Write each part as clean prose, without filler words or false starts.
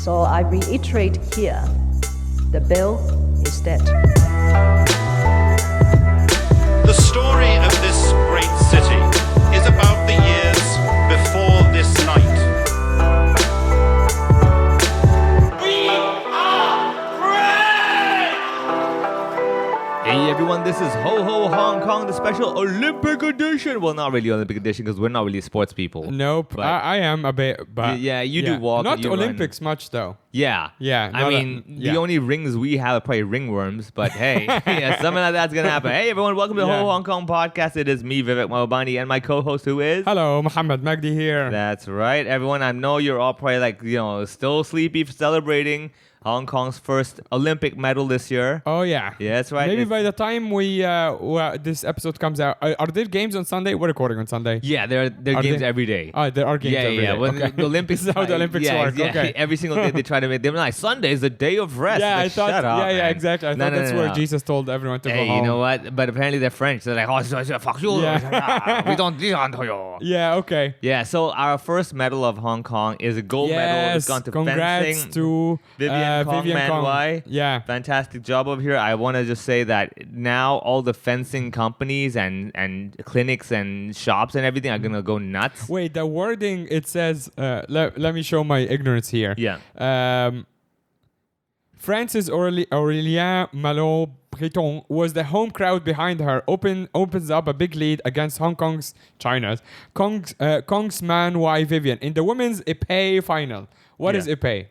So I reiterate here, the bill is dead. The story of this great city is about the years before this night. We are free! Hey everyone, this is Ho Ho Hong Kong, the special Olympic edition. Well, not really Olympic edition because we're not really sports people. Nope, But- I am a bit, but Yeah, you do walk, Not you Olympics much though. Yeah. Yeah, I not mean, yeah. the only rings we have are probably ringworms, but hey, yeah, something like that's going to happen. Hey everyone, welcome to the Yeah. Ho Ho Hong Kong podcast. It is me, Vivek Mahbubani, and my co-host who is... Hello, Mohammed Magdi here. That's right, everyone. I know you're all probably like, still sleepy for celebrating Hong Kong's first Olympic medal this year. Oh yeah. Yeah, that's right. Maybe It's- by the time this episode comes out, are there games on Sunday? We're recording on Sunday. Yeah, there are Are games they- every day. Oh, there are games every day. When Okay. the Olympics, This is how the Olympics work. Yeah, Okay. every single day they try to make them like Sunday is the day of rest. Yeah, Like, I thought. shut up, yeah, man. exactly. I No, thought no, that's no, where no. Jesus told everyone to go Hey, home. you know what? But apparently they're French. They're like, oh, fuck you. Yeah. We don't listen to you. Yeah. Okay. Yeah, so our first medal of Hong Kong is a gold medal. It's Yes. gone to Congrats fencing. to Vivian Kong, Vivian man, Kong. why? Yeah. Fantastic job over here. I want to just say that now all the fencing companies and clinics and shops and everything are going to go nuts. Wait, the wording, it says, let me show my ignorance here. Yeah. Francis Aurélien Malo Breton was the home crowd behind her. Opens up a big lead against China's Kong's Man Y Vivian in the women's épée final. What is Yeah. épée?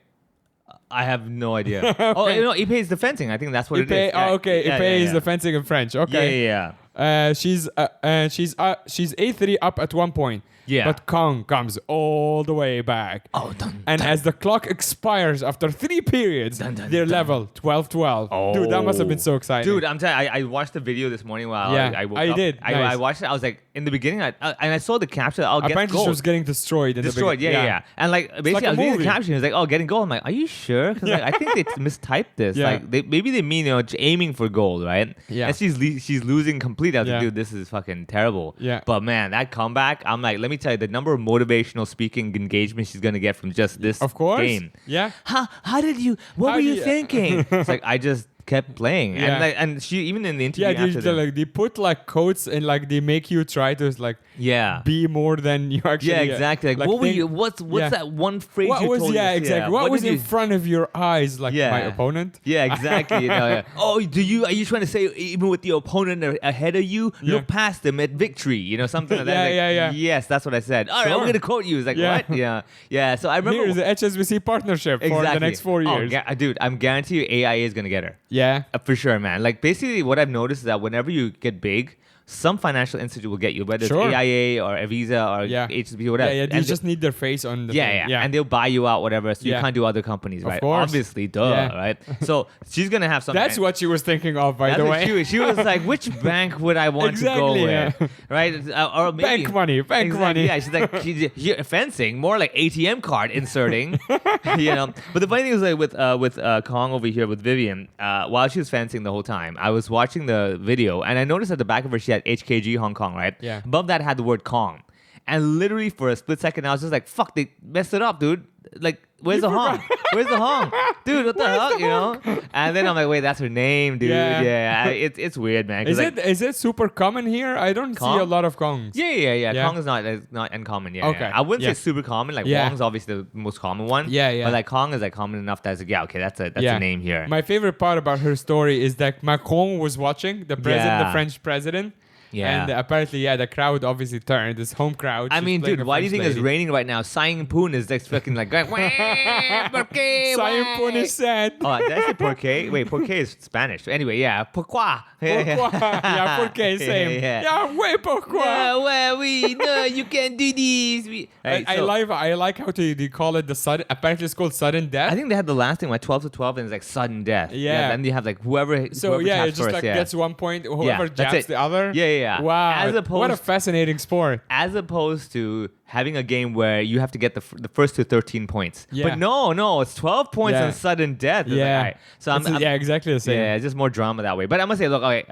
I have no idea. Oh, épée is the fencing. I think that's what it Épée. is. Yeah. Oh, okay. Yeah, épée yeah, is the fencing in French. Yeah, Okay. yeah. She's 8-3 up at one point. Yeah. But Kong comes all the way back. Oh, And as the clock expires after 3 periods, they're level 12-12. Dude, that must have been so exciting. Dude, I'm telling you, I watched the video this morning while Yeah, I woke I up. did. I Nice. watched it. I was like, in the beginning, and I saw the caption, I'll get apparently gold. she was getting destroyed. In Destroyed, the yeah. And like, basically, like a I was reading the movie. caption. It's like, oh, getting gold. I'm like, are you sure? Because like, I think they mistyped this. Yeah. Like, maybe they mean, aiming for gold, right? Yeah. And she's losing completely. I was Yeah. like, dude, this is fucking terrible. Yeah. But man, that comeback, I'm like, let me tell you, the number of motivational speaking engagement she's gonna get from just this Of course. game. Yeah. How did you? What How were do you you- thinking? It's like I just kept playing, Yeah. and she even in the interview Yeah, after that, they put like quotes and like they make you try to like yeah. be more than you actually. Yeah, exactly. Like, what were think- you? What's yeah. that one phrase What you was told yeah us? exactly? What was did in front of your eyes, like Yeah. my opponent? Yeah, exactly. Yeah. Oh, are you trying to say even with the opponent ahead of you, Yeah. look past them at victory? Something like that. Yeah, Like, yeah. Yes, that's what I said. All right, Sure. I'm gonna quote you. It's like Yeah. what? Yeah. So I remember. Here's the HSBC partnership exactly. for the next 4 years. Dude, I'm guarantee you AIA is gonna get her. Yeah. For sure, man. Like basically, what I've noticed is that whenever you get big, some financial institute will get you, whether Sure. it's AIA or Visa or Yeah. HSBC or whatever. Yeah, And you they- just need their face on the thing. yeah, and they'll buy you out, whatever. So you Yeah. can't do other companies, right? course. Obviously, duh, Yeah. right? So she's gonna have something. That's what she was thinking of, by That's the what way. she was like, which bank would I want to go Exactly, with? Right? Or maybe, Bank money, bank Exactly, money. Yeah, she's like, fencing, more like ATM card inserting, But the funny thing is, like with Kong over here, with Vivian, while she was fencing the whole time, I was watching the video and I noticed at the back of her, she had HKG Hong Kong, right? Yeah. Above that had the word Kong. And literally for a split second, I was just like, fuck, they messed it up, dude. Like, where's the Hong? Where's the Hong? Dude, what the hell, And then I'm like, wait, that's her name, dude. Yeah. Yeah, it's weird, man. 'Cause, Is it super common here? I don't Kong? see a lot of Kongs. Yeah. Yeah? Kong is not uncommon. Yeah. Okay. Yeah. I wouldn't Yeah. say super common. Like Yeah. Wong's obviously the most common one. Yeah. But like Kong is like common enough that it's like, yeah, okay, that's a name here. My favorite part about her story is that Macron was watching, the Yeah. French president. Yeah. And apparently, the crowd obviously turned. This home crowd. I she's mean, playing dude, a why do you French think it's lady. raining right now? Sang Poon is like fucking like going. Simon Poon is sad. Oh, did I say porque? Wait, porque is Spanish. Anyway, yeah, pourquoi? Pourquoi? Yeah, porque, same. Yeah, way pourquoi. Yeah, well, no, you can't do this. I like how they call it the sudden. Apparently, it's called sudden death. I think they had the last thing like 12 to 12, and it's like sudden death. Yeah. Then you have like whoever. so. whoever Yeah, taps it just first, like yeah. gets 1 point. Whoever that's jabs it. the other. Yeah. yeah. Wow. As what a opposed fascinating sport. as opposed to having a game where you have to get the first to 13 points. Yeah. But no, it's 12 points Yeah. and sudden death. It's Yeah. Like, all right. So I'm yeah, exactly the same. yeah, it's just more drama that way. But I must say, look, okay,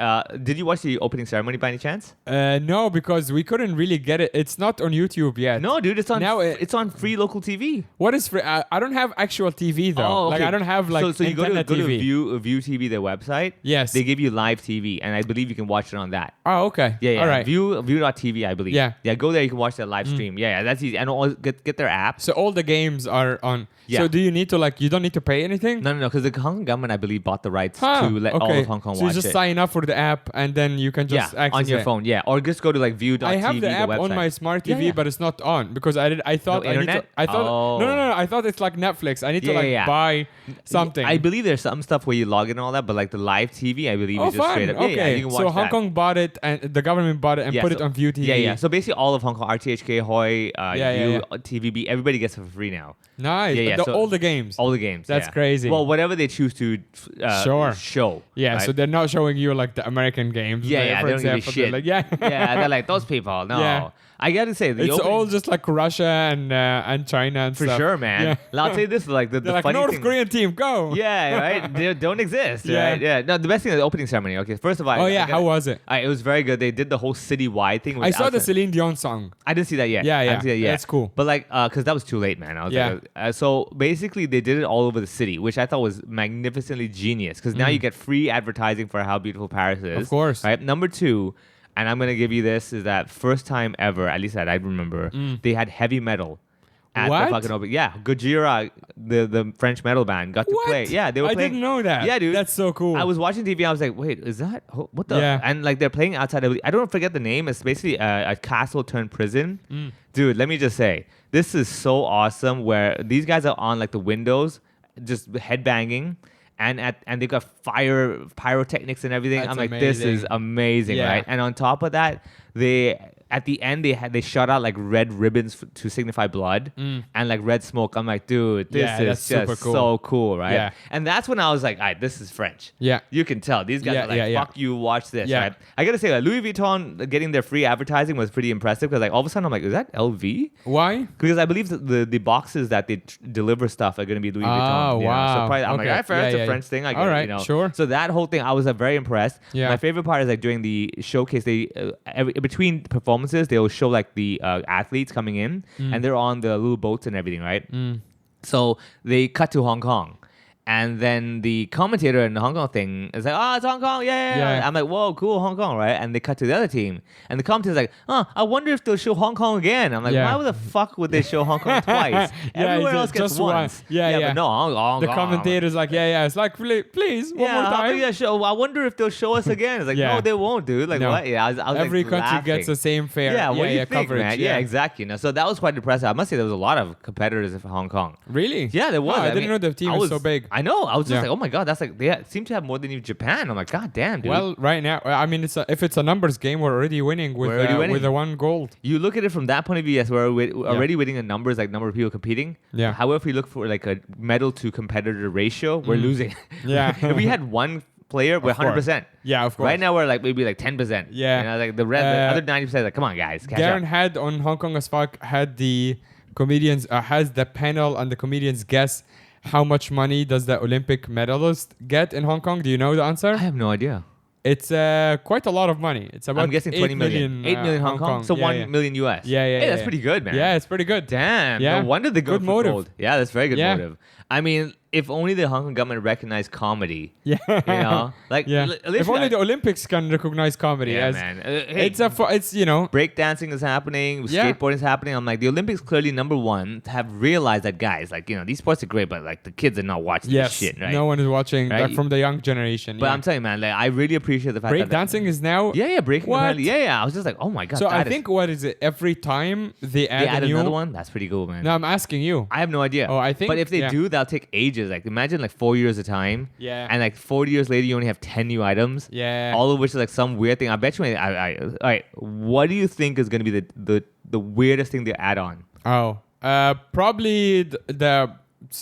did you watch the opening ceremony by any chance? No, because we couldn't really get it. It's not on YouTube yet. No, dude, it's on Now it's on free local TV. What is free? I don't have actual TV though. Oh, Like okay. I don't have like so you go to TV. View TV, their website. Yes. They give you live TV, and I believe you can watch it on that. Oh, okay. Yeah. All right. View.tv, I believe. Yeah. Yeah, go there, you can watch their live stream. Yeah, that's easy. And get their app. So all the games are on. Yeah. So do you need to like? You don't need to pay anything. No, because the Hong Kong government, I believe, bought the rights Huh, to let all okay. of Hong Kong so watch you just it. sign up for the app and then you can just yeah, access on your it. phone. Yeah, or just go to like View.tv. I have the app on website. my smart Yeah, TV, yeah. but it's not on because I thought No I need to. internet? I thought Oh. no. I thought it's like Netflix. I need to Yeah, like yeah. buy something. I believe there's some stuff where you log in and all that, but like the live TV, I believe Oh, is just fun. straight up. Okay. Yeah, you can watch so Hong that. Kong bought it and the government bought it and put it on View TV. Yeah. So basically, all of Hong Kong, RTHK, Hoi, Yeah. TVB, everybody gets it for free now. Nice. Yeah, so all the games. All the games. That's yeah. crazy. Well, whatever they choose to Sure. show. Yeah, right? so they're not showing you like the American games. Yeah, for they don't give a example. shit. They're like, yeah. yeah, they're like those people. No, Yeah. I gotta say, the It's opening- all just like Russia and China and for stuff. sure, man. Yeah. I'll say this: like the They're like funny North thing. Korean team, go. Yeah, right. They don't exist. Yeah. Right? Yeah. No, the best thing is the opening ceremony. Okay, first of all, Oh yeah, how was it? It was very good. They did the whole citywide thing. With I saw the outside- Celine Dion song. I didn't see that yet. Yeah, I yeah. didn't see that yet. That's cool. But like, because that was too late, man. I was Yeah. like, so basically, they did it all over the city, which I thought was magnificently genius. Because now you get free advertising for how beautiful Paris is. Of course. Right. Number two, and I'm gonna give you this, is that first time ever, at least that I remember, they had heavy metal. At What? the fucking open. Yeah, Gojira, the French metal band, got to What? play. Yeah, they were I playing. didn't know that. Yeah, dude. That's so cool. I was watching TV. I was like, wait, is that what the? Yeah. And like they're playing outside. I don't forget the name. It's basically a castle turned prison. Mm. Dude, let me just say, this is so awesome. Where these guys are on like the windows, just headbanging. And they got pyrotechnics and everything. That's I'm like, this is amazing. amazing, Yeah. right? And on top of that, at the end they shot out like red ribbons to signify blood and like red smoke. I'm like, dude, this Yeah, is that's just super cool. so cool, right? Yeah. And that's when I was like, all right, this is French. Yeah. You can tell these guys Yeah, are like, yeah, yeah. fuck you, watch this, Yeah. right? I gotta say, like, Louis Vuitton getting their free advertising was pretty impressive because like all of a sudden I'm like, is that LV? Why? Because I believe that the boxes that they deliver stuff are gonna be Louis Oh, Vuitton. you know? wow. So probably, I'm Okay. like, fair, it's Yeah, a yeah, French thing. I get all it, right, you know? sure. So that whole thing, I was very impressed. Yeah. My favorite part is like during the showcase, they between performances they will show like the athletes coming in and they're on the little boats and everything, right? So they cut to Hong Kong. And then the commentator in the Hong Kong thing is like, oh, it's Hong Kong, yeah. I'm like, whoa, cool, Hong Kong, right? And they cut to the other team. And the commentator's like, I wonder if they'll show Hong Kong again. I'm like, Yeah. why the fuck would they show Hong Kong twice? Everywhere else gets just one. once. Yeah. But no, Hong Kong. The commentator's like, yeah. It's like, please, one more how time. come they show? I wonder if they'll show us again. It's like, Yeah. no, they won't, dude. Like, No. what? Yeah, I was Every like, country laughing. gets the same fare. Yeah, what do you think, coverage. man? Yeah, exactly. You know, so that was quite impressive. I must say there was a lot of competitors for Hong Kong. Really? Yeah, there was. Oh, I didn't mean, know the team was so big. I know. I was just Yeah. like, oh my god, that's like they seem to have more than even Japan. I'm like, god damn, dude. Well, right now, I mean, if it's a numbers game, we're already winning with We're already winning. with the one gold. You look at it from that point of view, yes, we're already winning the numbers, like number of people competing. Yeah. However, if we look for like a medal to competitor ratio, we're losing. Yeah. If we had one player, we're Of course. 100%. Yeah, of course. Right now, we're like maybe like 10%. Yeah. You know, like the other 90%, like, come on, guys, catch Darren up. had on Hong Kong as fuck had the comedians has the panel and the comedians guess how much money does the Olympic medalist get in Hong Kong? Do you know the answer? I have no idea. It's quite a lot of money. It's about I'm guessing 20 million. 8 million Hong Kong. So Yeah, 1 yeah. million US. Yeah, yeah, Hey, that's yeah. pretty good, man. Yeah, it's pretty good. Damn. Yeah. No wonder they go Good for motive. gold. Yeah, that's very good Yeah. motive. I mean, if only the Hong Kong government recognized comedy. Yeah. You know? Like, Yeah. literally, If only the Olympics can recognize comedy Yeah, as man. Hey, it's you know. breakdancing is happening, Yeah. skateboarding is happening. I'm like, the Olympics clearly number one have realized that guys, like, you know, these sports are great, but like the kids are not watching Yes. this shit, right? No one is watching Right? from the young generation. But yeah. I'm telling you, man, like, I really appreciate the fact that Breakdancing is now. Yeah, breaking. What? Apparently. Yeah. I was just like, oh my god. So I that is- think what is it? Every time they add, they add a new another one. That's pretty cool, man. No, I'm asking you. I have no idea. Oh, I think- But if they yeah. do, that'll take ages. Like, imagine like 4 years of time. Yeah. And like 40 years later, you only have 10 new items. Yeah. All of which is like some weird thing. I bet you. All right. What do you think is going to be the weirdest thing they add on? Oh, probably the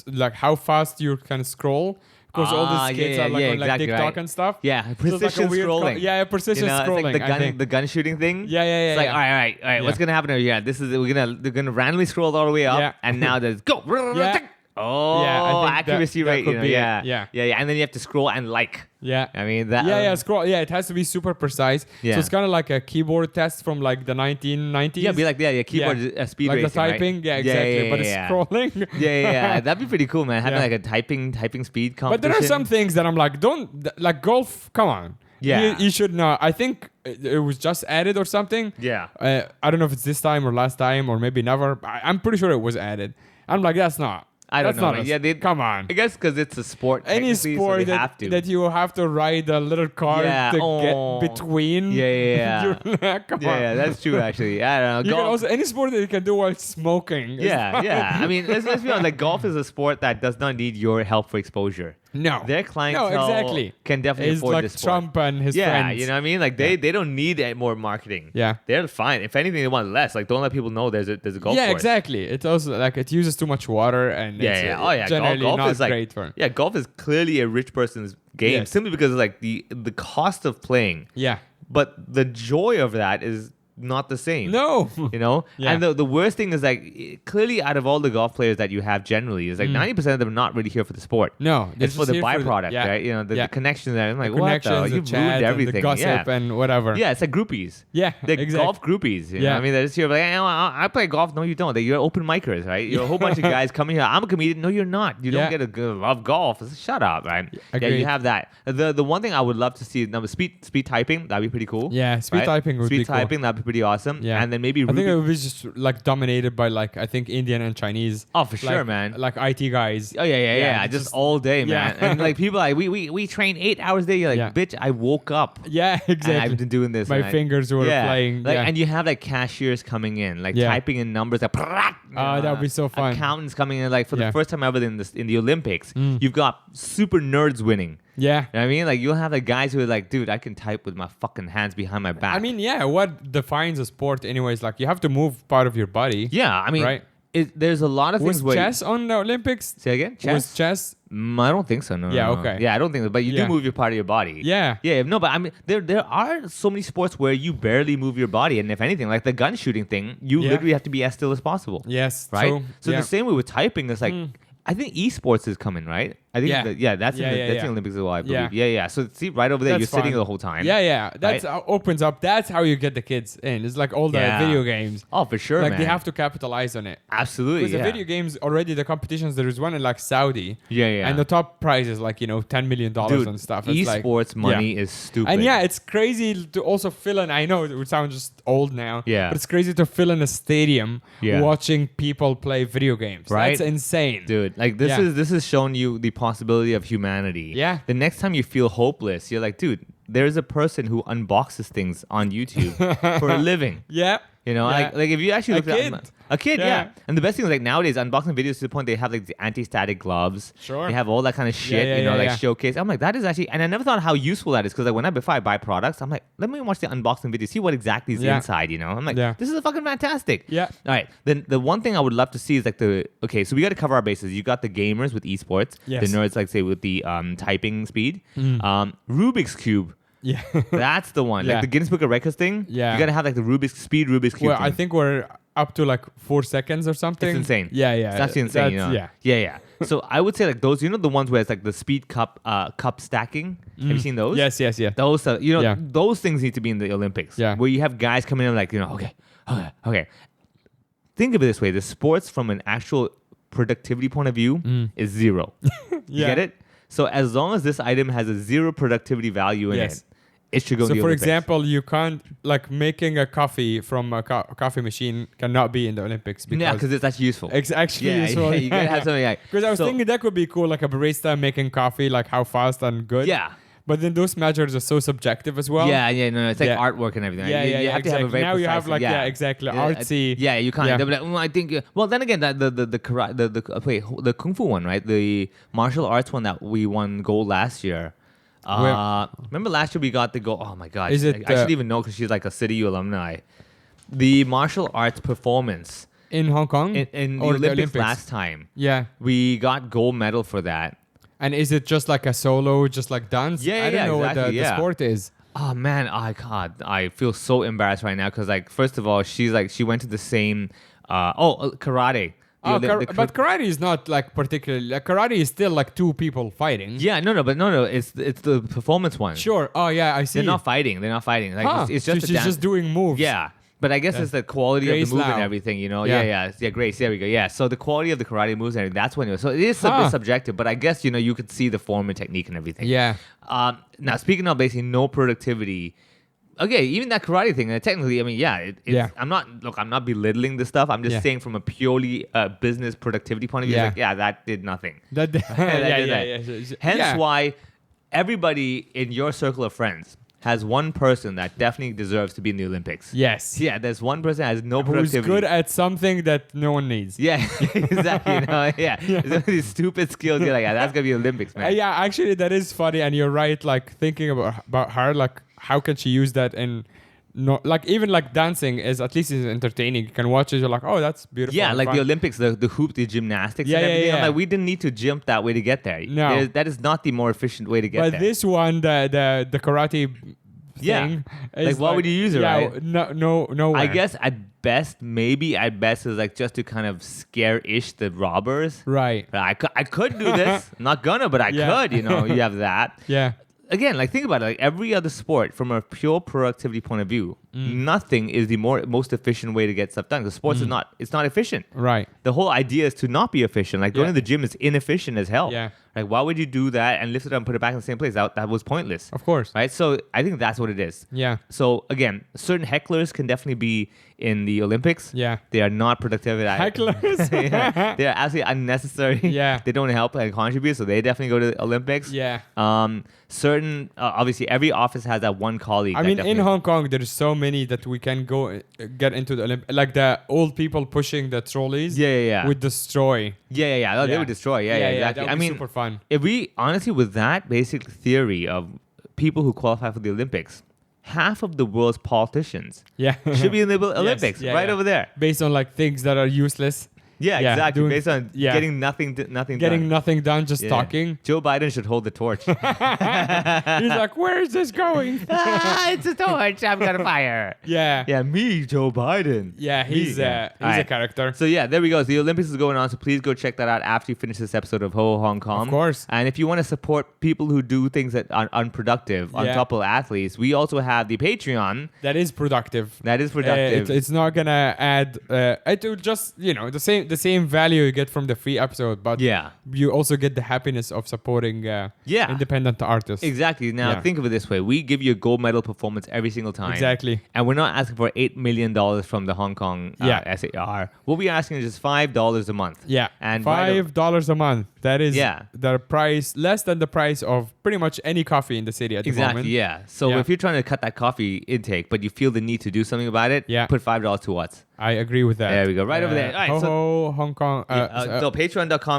like how fast you can scroll. Because all these kids are like on like exactly TikTok right. and stuff. Yeah, So it's like a precision weird scrolling. precision It's scrolling. like I think. the gun shooting thing. Yeah. It's like, yeah. all right. Yeah. What's gonna happen over here? This is they're gonna randomly scroll all the way up, Yeah. and now there's go. Yeah. Oh, Yeah, I think accuracy that rate. could You know, be it. yeah, Yeah. and then you have to scroll and like. Yeah. I mean that. Scroll. Yeah, it has to be super precise. Yeah. So it's kind of like a keyboard test from like the 1990s. Yeah, be like keyboard speed like racing, the typing. right? Yeah, exactly. But it's scrolling. Yeah. That'd be pretty cool, man. Having Yeah. like a typing speed But competition. there are some things that I'm like, like golf. Come on. Yeah. You should know. I think it was just added or something. Yeah. I don't know if it's this time or last time or maybe never. I'm pretty sure it was added. I'm like, that's not. I don't that's know. Not Man. Yeah, come on. I guess because it's a sport. Any technically, sport so they have to. that you have to ride a little car Yeah, to oh. get between. Yeah. Come on. Yeah, that's true. Actually, I don't know. You can also any sport that you can do while smoking. is fine. Yeah. I mean, let's be honest. Like golf is a sport that does not need your help for exposure. No. Their clientele exactly. can definitely It's afford like this sport. Trump and his Yeah, friends. you know what I mean? Like they don't need more marketing. Yeah. They're fine. If anything, they want less. Like don't let people know there's a golf Yeah, course. exactly. It also like it uses too much water and it's Oh yeah. generally Golf not is like great for. yeah. Golf is clearly a rich person's game Yes. simply because of like the cost of playing. Yeah. But the joy of that is not the same. No. You know? Yeah. And the worst thing is like clearly out of all the golf players that you have generally is like 90% of them are not really here for the sport. No, they're It's for just the here byproduct, yeah. right? You know, the Yeah. connections there. I'm like, The what the? connections, the You've chat, ruined and the everything. gossip and whatever. Yeah, it's like groupies. Yeah, They're exactly. golf groupies. You know Yeah. what I mean? They're just here like, hey, I play golf. No, you don't. You're open micers, right? You're a whole bunch of guys coming here. I'm a comedian. No, you're not. You Yeah. don't get to love golf. Shut up, right? Yeah, Agreed. you have that. The one thing I would love to see, number speed typing, that'd be pretty cool. Yeah, speed typing would speed be cool. typing, that'd be pretty awesome. Yeah. And then maybe I think Ruby- it would be just like dominated by like I think Indian and Chinese. Oh, for sure, man. Like IT guys. Oh yeah. Just all day, man. Yeah. And like people like we train 8 hours a day. You're like, Yeah. bitch, I woke up. Yeah, exactly. And I've been doing this. My and fingers were playing. Like, yeah. and you have like cashiers coming in, like Yeah. typing in numbers, like that would be so fun. Accountants coming in, like for Yeah. the first time ever in the Olympics, you've got super nerds winning. Yeah. You know what I mean? Like you'll have like guys who are like, dude, I can type with my fucking hands behind my back. I mean, yeah, what defines a sport anyways? Like you have to move part of your body. yeah, I mean, Right. there's a lot of Was things where chess on the Olympics? say again, Was chess? I don't think so. No. Yeah, no, no. okay. Yeah, I don't think so. But you Yeah. do move your part of your body. Yeah. Yeah. No, but I mean, there are so many sports where you barely move your body, and if anything, like the gun shooting thing, you Yeah. literally have to be as still as possible. Yes. Right. True. So yeah. the same way with typing, it's like I think esports is coming, right? I think Yeah. that's Yeah, in the, yeah, that's yeah. in the Olympics as well, I Yeah. believe. Yeah. So see, right over there, That's you're sitting fun. the whole time. Yeah. That's Right? opens up. That's how you get the kids in. It's like all the Yeah. video games. Oh, for sure, Like man. they have to capitalize on it. Absolutely. Because Yeah. the video games already, the competitions, there is one in like Saudi. Yeah. And the top prize is like, $10 million Dude, and stuff. It's like, esports money yeah. is stupid. And yeah, it's crazy to also fill in. I know it would sound just old now. Yeah. But it's crazy to fill in a stadium Yeah. watching people play video games. Right? That's insane. Dude, like this Yeah. is showing you the possibility of humanity. Yeah. The next time you feel hopeless, you're like, dude, there's a person who unboxes things on YouTube for a living. Yeah. You know, Yeah. like if you actually A look kid. at a kid, Yeah. yeah. And the best thing is like nowadays unboxing videos to the point they have like the anti-static gloves. Sure. They have all that kind of shit, yeah, like yeah. showcase. I'm like, that is actually, and I never thought how useful that is because like before I buy products, I'm like, let me watch the unboxing video, see what exactly is Yeah. inside. I'm like, Yeah. this is fucking fantastic. Yeah. All right. Then the one thing I would love to see is like so we got to cover our bases. You got the gamers with esports, Yes. the nerds like say with the typing speed, Rubik's cube. Yeah. That's the one. Yeah. Like the Guinness Book of Records thing. Yeah. You gotta have like the Rubik's cube. Well, thing. I think we're up to like 4 seconds or something. It's insane. Yeah. It's actually insane. Yeah. Yeah. So I would say like those, the ones where it's like the speed cup stacking. Have you seen those? Yes. Those, Yeah. those things need to be in the Olympics. Yeah. Where you have guys coming in like, okay. Think of it this way: the sports from an actual productivity point of view is zero. You Yeah. get it? So as long as this item has a zero productivity value in Yes. it should go. So in the for Olympics. example, you can't like making a coffee from a coffee machine cannot be in the Olympics yeah, because because it's actually useful. it's actually Yeah, useful. you gotta have something like. Because I was so- thinking that could be cool, like a barista making coffee, like how fast and good. Yeah. But then those measures are so subjective as well. Yeah, no, it's like Yeah. artwork and everything. Yeah, you yeah, have to have a exactly. very Now you have precise- like exactly artsy. Yeah, you can't. Yeah. They'll be like, I think. Well, then again, the kung fu one, right? The martial arts one that we won gold last year. Remember last year we got the gold. Oh my god! Is it, I should even know because she's like a City U alumni. The martial arts performance In Hong Kong? in the Or Olympics last time. Yeah. We got gold medal for that. And is it just like a solo, just like dance? Yeah, I don't know what exactly, the sport is. Oh man, I feel so embarrassed right now because like first of all, she went to the same karate. But karate is not like particularly. Like, karate is still like two people fighting. Yeah, no. It's the performance one. Sure. Oh yeah, I see. They're not fighting. Like Huh. it's just So a she's dance. just doing moves. Yeah. But I guess it's the quality Grace of the move Lau. and everything, you know? Yeah. Yeah, Grace, there we go. Yeah, so the quality of the karate moves and everything, that's when it was. So it is a bit subjective, but I guess, you know, you could see the form and technique and everything. Yeah. Now, speaking of basically no productivity, okay, even that karate thing, technically, I mean, I'm not belittling the stuff. I'm just saying from a purely business productivity point of view, Yeah. it's like, that did nothing. That, did yeah. Hence why everybody in your circle of friends has one person that definitely deserves to be in the Olympics. Yes. Yeah, there's one person that has no Who's productivity. good at something that no one needs. Yeah, exactly. You know, yeah. There's one of these stupid skills. You're like, that's gonna be Olympics, man. Yeah, actually, that is funny, and you're right. Like thinking about her, like how can she use that in, no, like even like dancing is at least is entertaining. You can watch it. You're like, oh, that's beautiful. Yeah, and like fun. the Olympics, the hoop, the gymnastics, Yeah, and everything. yeah. I'm like, we didn't need to jump that way to get there. No. That is not the more efficient way to get But there. this one, the karate Yeah. thing. Like, is why would you use it, Yeah, right? no. I guess at best is like just to kind of scare-ish the robbers. Right. But I could do this. I'm not gonna, but I Yeah. could. You know, you have that. Yeah. Again, like think about it. Like every other sport, from a pure productivity point of view, nothing is the most efficient way to get stuff done. Because sports is not. It's not efficient. Right. The whole idea is to not be efficient. Like going Yeah. to the gym is inefficient as hell. Yeah. Like why would you do that and lift it up and put it back in the same place? That was pointless. Of course. Right. So I think that's what it is. Yeah. So again, certain hecklers can definitely be in the Olympics. Yeah. They are not productive at Hecklers. yeah. They are absolutely unnecessary. Yeah. They don't help and contribute, so they definitely go to the Olympics. Yeah. Certain obviously every office has that one colleague. I that mean, in definitely- Hong Kong, there's so many that we can go get into the Olympics. Like the old people pushing the trolleys. Yeah. With the straw. Yeah. Oh, they Yeah. would destroy. Yeah, exactly. That I would be mean, super fun. if we honestly, with that basic theory of people who qualify for the Olympics, half of the world's politicians Yeah. should be in the Olympics, yeah, right yeah. over there. Based on like things that are useless. Yeah, Yeah, exactly. doing- Based on yeah. getting nothing Getting done. nothing done, just Yeah. talking. Joe Biden should hold the torch. He's like, where is this going? It's a torch. I'm gonna fire. Yeah. Yeah, me, Joe Biden. Yeah, he's a Alright. character. So yeah, there we go. So the Olympics is going on. So please go check that out after you finish this episode of Ho Hong Kong. Of course. And if you want to support people who do things that are unproductive on Yeah. top of athletes, we also have the Patreon. That is productive. That is productive. It's not gonna add. It will just the same value you get from the free episode, but Yeah. you also get the happiness of supporting Yeah. independent artists. Exactly. Now Yeah. think of it this way: we give you a gold medal performance every single time. Exactly. And we're not asking for $8 million from the Hong Kong SAR. What we're asking is just $5 a month. Yeah, And why don't- $5 a month. That is Yeah. the price, less than the price of pretty much any coffee in the city at the Exactly, moment. yeah. So Yeah. if you're trying to cut that coffee intake, but you feel the need to do something about it, Yeah. put $5 to us. I agree with that. There we go, right over there. All right, Ho Hong Kong. So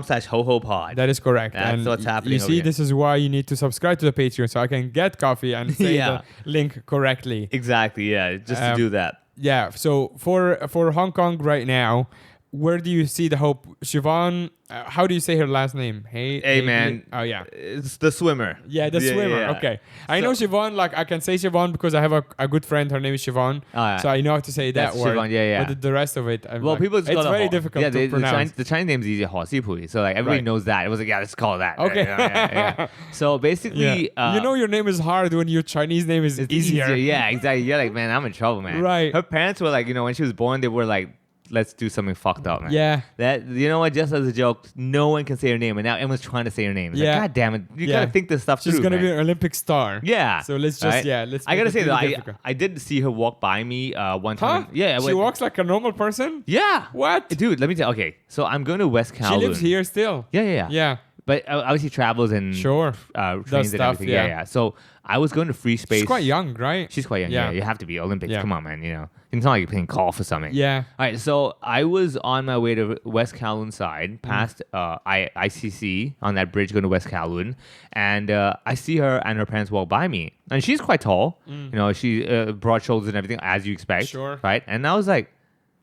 patreon.com/HoHoPod. That is correct. That's and what's happening You over see, here. this is why you need to subscribe to the Patreon so I can get coffee and say Yeah. the link correctly. Exactly, yeah. Just to do that. Yeah. So for Hong Kong right now, where do you see the hope? Siobhan, how do you say her last name? Hey, man. Oh yeah. It's the swimmer. Yeah, the swimmer. yeah. Okay. I know Siobhan, like I can say Siobhan because I have a good friend. Her name is Siobhan. Oh, yeah. So I know how to say that That's word. Siobhan, yeah. But the rest of it, I'm Well, like, people just it's call it very Ho. difficult Yeah, to pronounce. the Chinese name is easy, Ho Sipui. So like everybody Right. knows that. It was like, yeah, let's call it that. Okay. Yeah. So basically, you know your name is hard when your Chinese name is it's easier. Yeah, exactly. You're like, man, I'm in trouble, man. Right. Her parents were like, when she was born, they were like, let's do something fucked up, man. Yeah. That just as a joke, no one can say her name, and now everyone's trying to say her name. It's Yeah. like, God damn it, you Yeah. gotta think this stuff She's through. gonna be man. an Olympic star. Yeah. So let's just Right? let's. I gotta make say it though, really I difficult. did see her walk by me one time. Huh? Yeah. She walks like a normal person. Yeah. What? Dude, let me tell. Okay, so I'm going to West Kowloon. She lives here still. Yeah. Yeah. But obviously travels and Sure. trains Does and stuff, everything. yeah. Yeah. So I was going to free space. She's quite young, right? She's quite young. Yeah. Yeah. You have to be Olympics. Yeah. Come on, man. It's not like you're playing golf or something. Yeah. All right, so I was on my way to West Kowloon side, past ICC on that bridge going to West Kowloon, and I see her and her parents walk by me, and she's quite tall, she broad shoulders and everything as you expect, Sure. right? And I was like,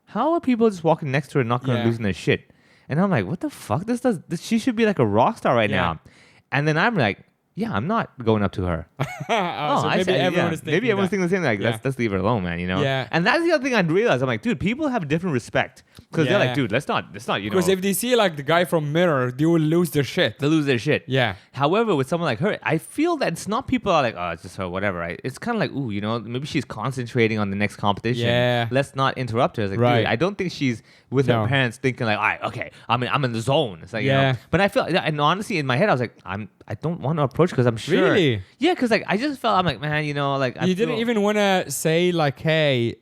how are people just walking next to her, not going to Yeah. losing their shit? And I'm like, what the fuck? This she should be like a rock star right Yeah. now. And then I'm like, yeah, I'm not going up to her. So I maybe see, everyone is thinking maybe everyone's that. thinking the same. Like, Yeah. let's leave her alone, man. Yeah. And that's the other thing I'd realize. I'm like, dude, people have different respect because they're Yeah. like, dude, let's not. Because if they see like the guy from Mirror, they will lose their shit. they lose their shit. Yeah. However, with someone like her, I feel that it's not people are like, oh, it's just her, whatever. Right? It's kind of like, ooh, maybe she's concentrating on the next competition. Yeah. Let's not interrupt her. It's like, Right. dude, I don't think she's with No. her parents thinking like, all right, okay, I'm in the zone. It's like, Yeah. But I feel, and honestly, in my head, I was like, I don't want to approach because I'm sure. Really? Yeah, because like I just felt, I'm like, man, like I You didn't feel- even want to say like, hey,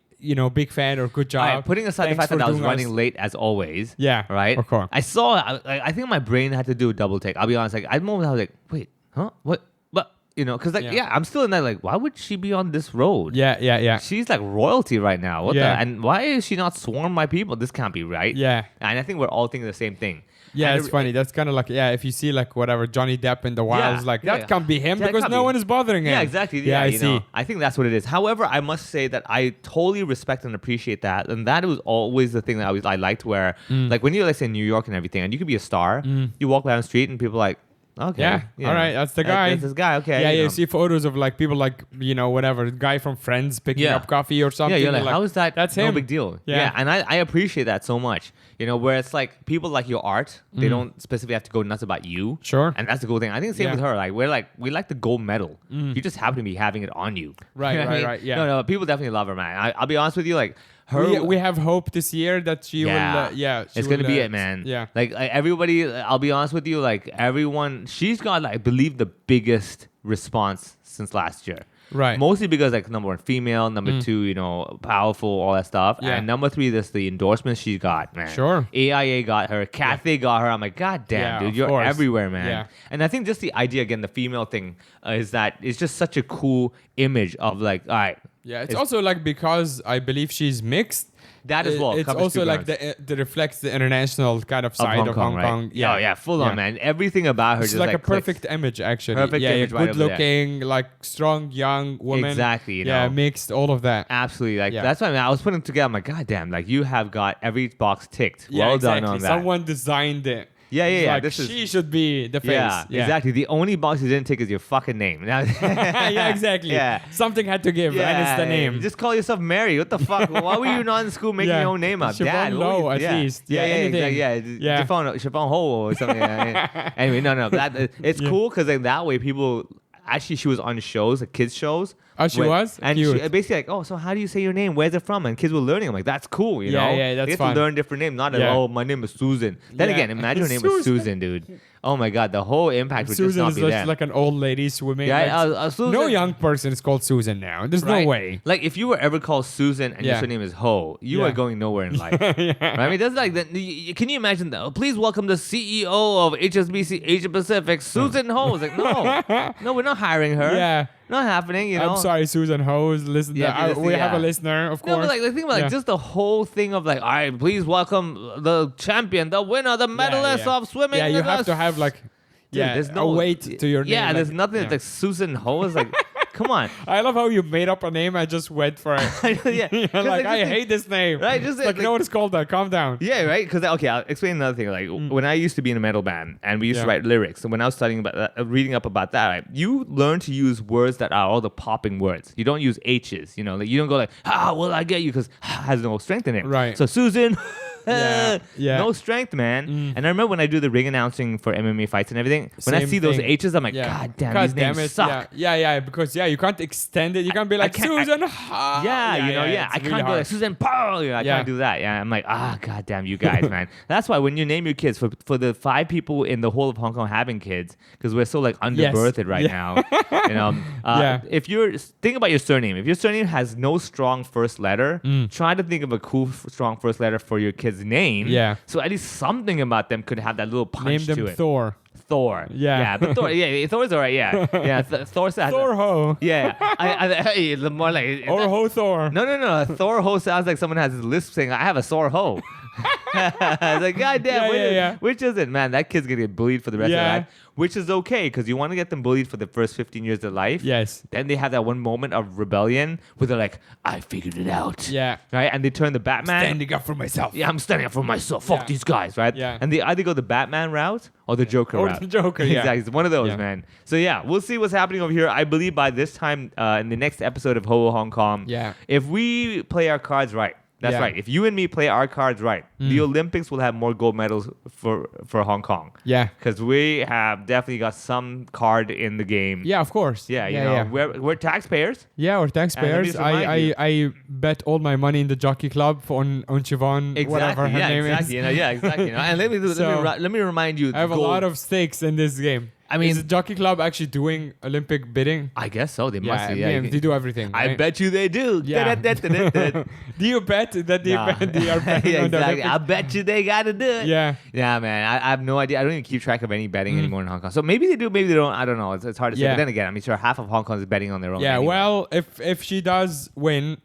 big fan or good job. Alright, putting aside the Thanks fact that for I was doing running us. late as always. Yeah, Right? of course. I saw I think my brain had to do a double take. I'll be honest. Like, at the moment, I was like, wait, huh? What? Because like, Yeah. yeah, I'm still in that, like, why would she be on this road? Yeah. She's like royalty right now. What Yeah. and why is she not swarmed by people? This can't be right. Yeah. And I think we're all thinking the same thing. Yeah, And it's funny. That's kind of like, if you see like whatever Johnny Depp in the wilds, like that can't be him That because can't no be. one is bothering him. Yeah, exactly. Yeah, I you see. know, I think that's what it is. However, I must say that I totally respect and appreciate that, and that was always the thing that I liked. Where like when you're like say in New York and everything, and you could be a star, you walk down the street and people are like, okay, Yeah, all right, that's the guy. That's this guy. Okay, Yeah, you you know. see photos of like people like whatever guy from Friends picking Yeah. up coffee or something. Yeah, you're like, and, how is that? That's no him. big deal. Yeah. And I appreciate that so much. Where it's like people like your art, they don't specifically have to go nuts about you. Sure. And that's the cool thing. I think the same Yeah. with her. Like we like the gold medal. You just happen to be having it on you. Right, You know what I right, mean? right, yeah. No, people definitely love her, man. I'll be honest with you, like her. We have hope this year that she will. She it's will, gonna be it, man. Yeah. like everybody. I'll be honest with you, like everyone, she's got like I believe the biggest response since last year. Right. Mostly because like number one, female, number two, powerful, all that stuff, Yeah. and number three, this the endorsements she got, man. Sure. AIA got her, Cathay got her. I'm like, God damn, Yeah, dude, of you're course. everywhere, man. Yeah. And I think just the idea again, the female thing, is that it's just such a cool image of like, all right. Yeah, it's also like because I believe she's mixed. That as well It's covers also two like grounds. that reflects the international kind of Of side of Hong right? Kong. Yeah, full on, Yeah. man. Everything about her It's just like a clicks. perfect image, actually. Perfect yeah, image right good over there. looking, like strong young woman. Exactly, you Yeah, know. mixed, all of that. Absolutely, like Yeah. that's why I was putting together. I'm like, God damn, like you have got every box ticked. Yeah, Well exactly. done on that. Someone designed it. Yeah, It's yeah. Like, This is she should be the face. yeah, exactly. The only box you didn't take is your fucking name. yeah, exactly. Yeah. Something had to give, and it's the name. Just call yourself Mary. What the fuck? Why were you not in school making Yeah. your own name up? Siobhan Dad, what Low, were you- at yeah. least. Yeah, Yeah, anything. exactly. Yeah, Yeah. Siobhan Haughey or something. Anyway, no. It's cool because like that way people. Actually, she was on shows, like kids shows. Oh, she was? And Cute. she basically like, oh, so how do you say your name? Where's it from? And kids were learning. I'm like, that's cool, you Yeah, know? yeah, that's they get fun. to learn different names, not Yeah. oh, my name is Susan. Then Yeah. again, imagine her name was Susan. Susan, dude. Oh my God, the whole impact would Susan just is not be just there. like an old lady swimming. Yeah, like, Susan- no young person is called Susan now. There's Right? no way. Like if you were ever called Susan and your Yeah. surname is Ho, you Yeah. are going nowhere in life. Right? I mean, that's like can you imagine that? Oh, please welcome the CEO of HSBC Asia Pacific, Susan Ho. It's like no, we're not hiring her. Yeah. Not happening. You know. I'm sorry, Susan Hose. Listen, Yeah, if you we listen, have a yeah. listener, of course. No, but like the thing about Yeah. like just the whole thing of like, all right, please welcome the champion, the winner, the medalist yeah. of swimming. Yeah, you with have us. to have like, Dude, there's no a weight to your name. Yeah, there's like, nothing yeah. that's like Susan Ho is like, come on. I love how you made up a name. I just went for it. Yeah, You're 'cause, like, I just hate this name. Right, just like, like- no one is called that. Calm down. Yeah, right. Because okay, I'll explain another thing. Like when I used to be in a metal band and we used to Yeah. write lyrics, and when I was studying about that, reading up about that, right, you learn to use words that are all the popping words. You don't use H's. You know, like you don't go like, "How will I get you?" Because has no strength in it. Right. So Susan. Yeah. No strength, man. And I remember when I do the ring announcing for MMA fights and everything, when I Same see those thing. H's, I'm like, Yeah. God damn, God these names damn it. suck. Yeah, because you can't extend it. You can't be like can't- I- Susan. Yeah, it's I really can't go hard. like Susan Paul. I Yeah. can't do that. Yeah, I'm like, God damn you guys, man. That's why when you name your kids for the 5 people in the whole of Hong Kong having kids, because we're so like underbirthed right now. You know, Yeah. if you're think about your surname. If your surname has no strong first letter, try to think of a cool strong first letter for your kid's name. Yeah. So at least something about them could have that little punch Name to them it. Thor. Thor. Yeah. Yeah, but Thor. Yeah, Thor's alright. Yeah. Yeah. Thor has Thor Ho. Yeah. The more like Or Ho Thor. no. Thor ho sounds like someone has his lisp saying, I have a sore ho. It's like, God damn, Yeah. which is it? Man, that kid's going to get bullied for the rest of their Yeah. life, which is okay because you want to get them bullied for the first 15 years of their life. Yes. Then they have that one moment of rebellion where they're like, I figured it out. Yeah. Right? And they turn the Batman. Standing up for myself. Yeah, I'm standing up for myself. Fuck Yeah. these guys, right? Yeah. And they either go the Batman route or the Joker Or route. the Joker, yeah. Exactly. It's one of those, Yeah. man. So yeah, we'll see what's happening over here. I believe by this time in the next episode of Ho Hong Kong, Yeah. if we play our cards right, that's Yeah. right. If you and me play our cards right, the Olympics will have more gold medals for Hong Kong. Yeah. Because we have definitely got some card in the game. Yeah, of course. Yeah, you know, we're taxpayers. Yeah, we're And let me taxpayers. just remind you- I bet all my money in the jockey club on Siobhan, whatever her yeah, name exactly. is. You know, yeah, exactly. You know, and let me remind you. I have a lot of stakes in this game. I mean- is the jockey club actually doing Olympic bidding? I guess so. They Yeah, must. man, they do everything. I right? bet you they do. Yeah. Da-da-da-da-da-da. Do you bet that they, Nah. they are betting Yeah, on the exactly. I Olympics? bet you they got to do it. Yeah. Yeah, man. I have no idea. I don't even keep track of any betting anymore in Hong Kong. So maybe they do, maybe they don't. I don't know. It's hard to say. Yeah. But then again, I'm sure half of Hong Kong is betting on their own. Yeah, anyway. well, if she does win,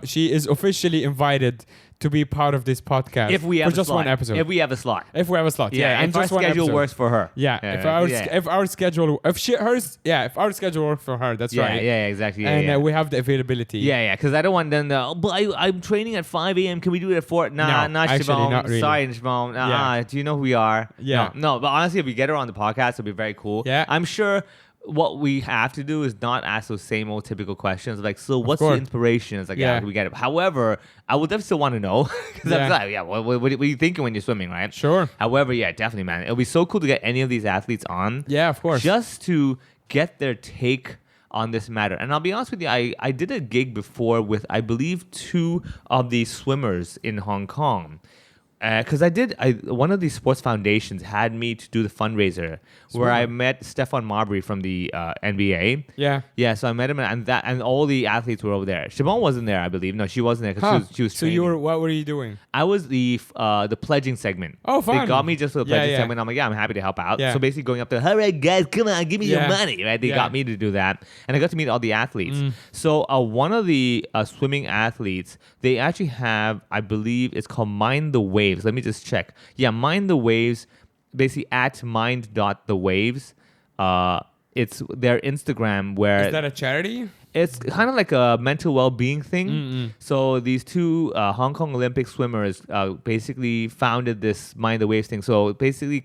she is officially invited to be part of this podcast. if we have for just a slot. one episode. If we have a slot. If we have a slot, yeah, and if our just one schedule episode. works for her. Yeah, if our schedule, if our schedule works for her, that's Yeah, right. yeah, exactly. Yeah, And yeah. we have the availability. Yeah, because I don't want them to, but I'm training at 5 a.m. Can we do it at 4? Nah, No, not actually, Siobhan. not really. Sorry, Siobhan. Yeah. Do you know who we are? Yeah. No, but honestly, if we get her on the podcast, it'll be very cool. Yeah. I'm sure what we have to do is not ask those same old typical questions like, so what's the course. inspiration? It's like, Yeah. yeah, we get it. However, I would definitely still want to know. Because Yeah. I'm like, yeah, what are you thinking when you're swimming, right? Sure. However, yeah, definitely, man. It'll be so cool to get any of these athletes on. Yeah, of course. Just to get their take on this matter. And I'll be honest with you, I did a gig before with, I believe, 2 of the swimmers in Hong Kong. Because one of these sports foundations had me to do the fundraiser where I met Stefan Marbury from the NBA. Yeah. Yeah, so I met him and all the athletes were over there. Siobhan wasn't there, I believe. No, she wasn't there because she was So training. what were you doing? I was the pledging segment. Oh, fun. They got me just for the pledging yeah. segment. I'm like, yeah, I'm happy to help out. Yeah. So basically going up there, all right, guys, come on, give me your Yeah. money, right? They Yeah. got me to do that. And I got to meet all the athletes. So one of the swimming athletes, they actually have, I believe it's called Mind the Waves. Let me just check. Yeah, Mind the Waves, basically at mind.thewaves. It's their Instagram where... Is that a charity? It's kind of like a mental well-being thing. So these 2 Hong Kong Olympic swimmers basically founded this Mind the Waves thing. So basically,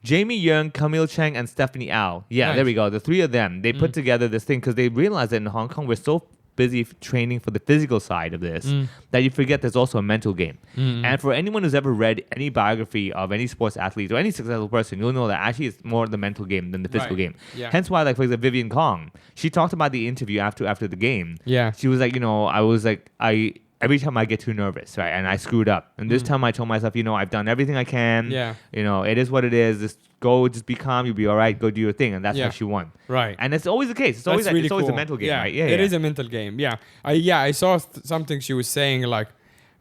Jamie Yeung, Camille Cheng, and Stephanie Au. Yeah, Nice. there we go. The 3 of them, they put together this thing because they realized that in Hong Kong, we're so busy training for the physical side of this that you forget there's also a mental game. And for anyone who's ever read any biography of any sports athlete or any successful person, you'll know that actually it's more the mental game than the physical Right. game. Yeah. Hence why, like, for example, Vivian Kong, she talked about the interview after the game. Yeah. She was like, every time I get too nervous, right, and I screwed up. And this time I told myself, I've done everything I can. Yeah. It is what it is. Just be calm. You'll be all right. Go do your thing. And that's Yeah. how she won. Right. And it's always the case. It's That's always really it's always a cool. mental game, right? It is a mental game. Yeah. I saw something she was saying like,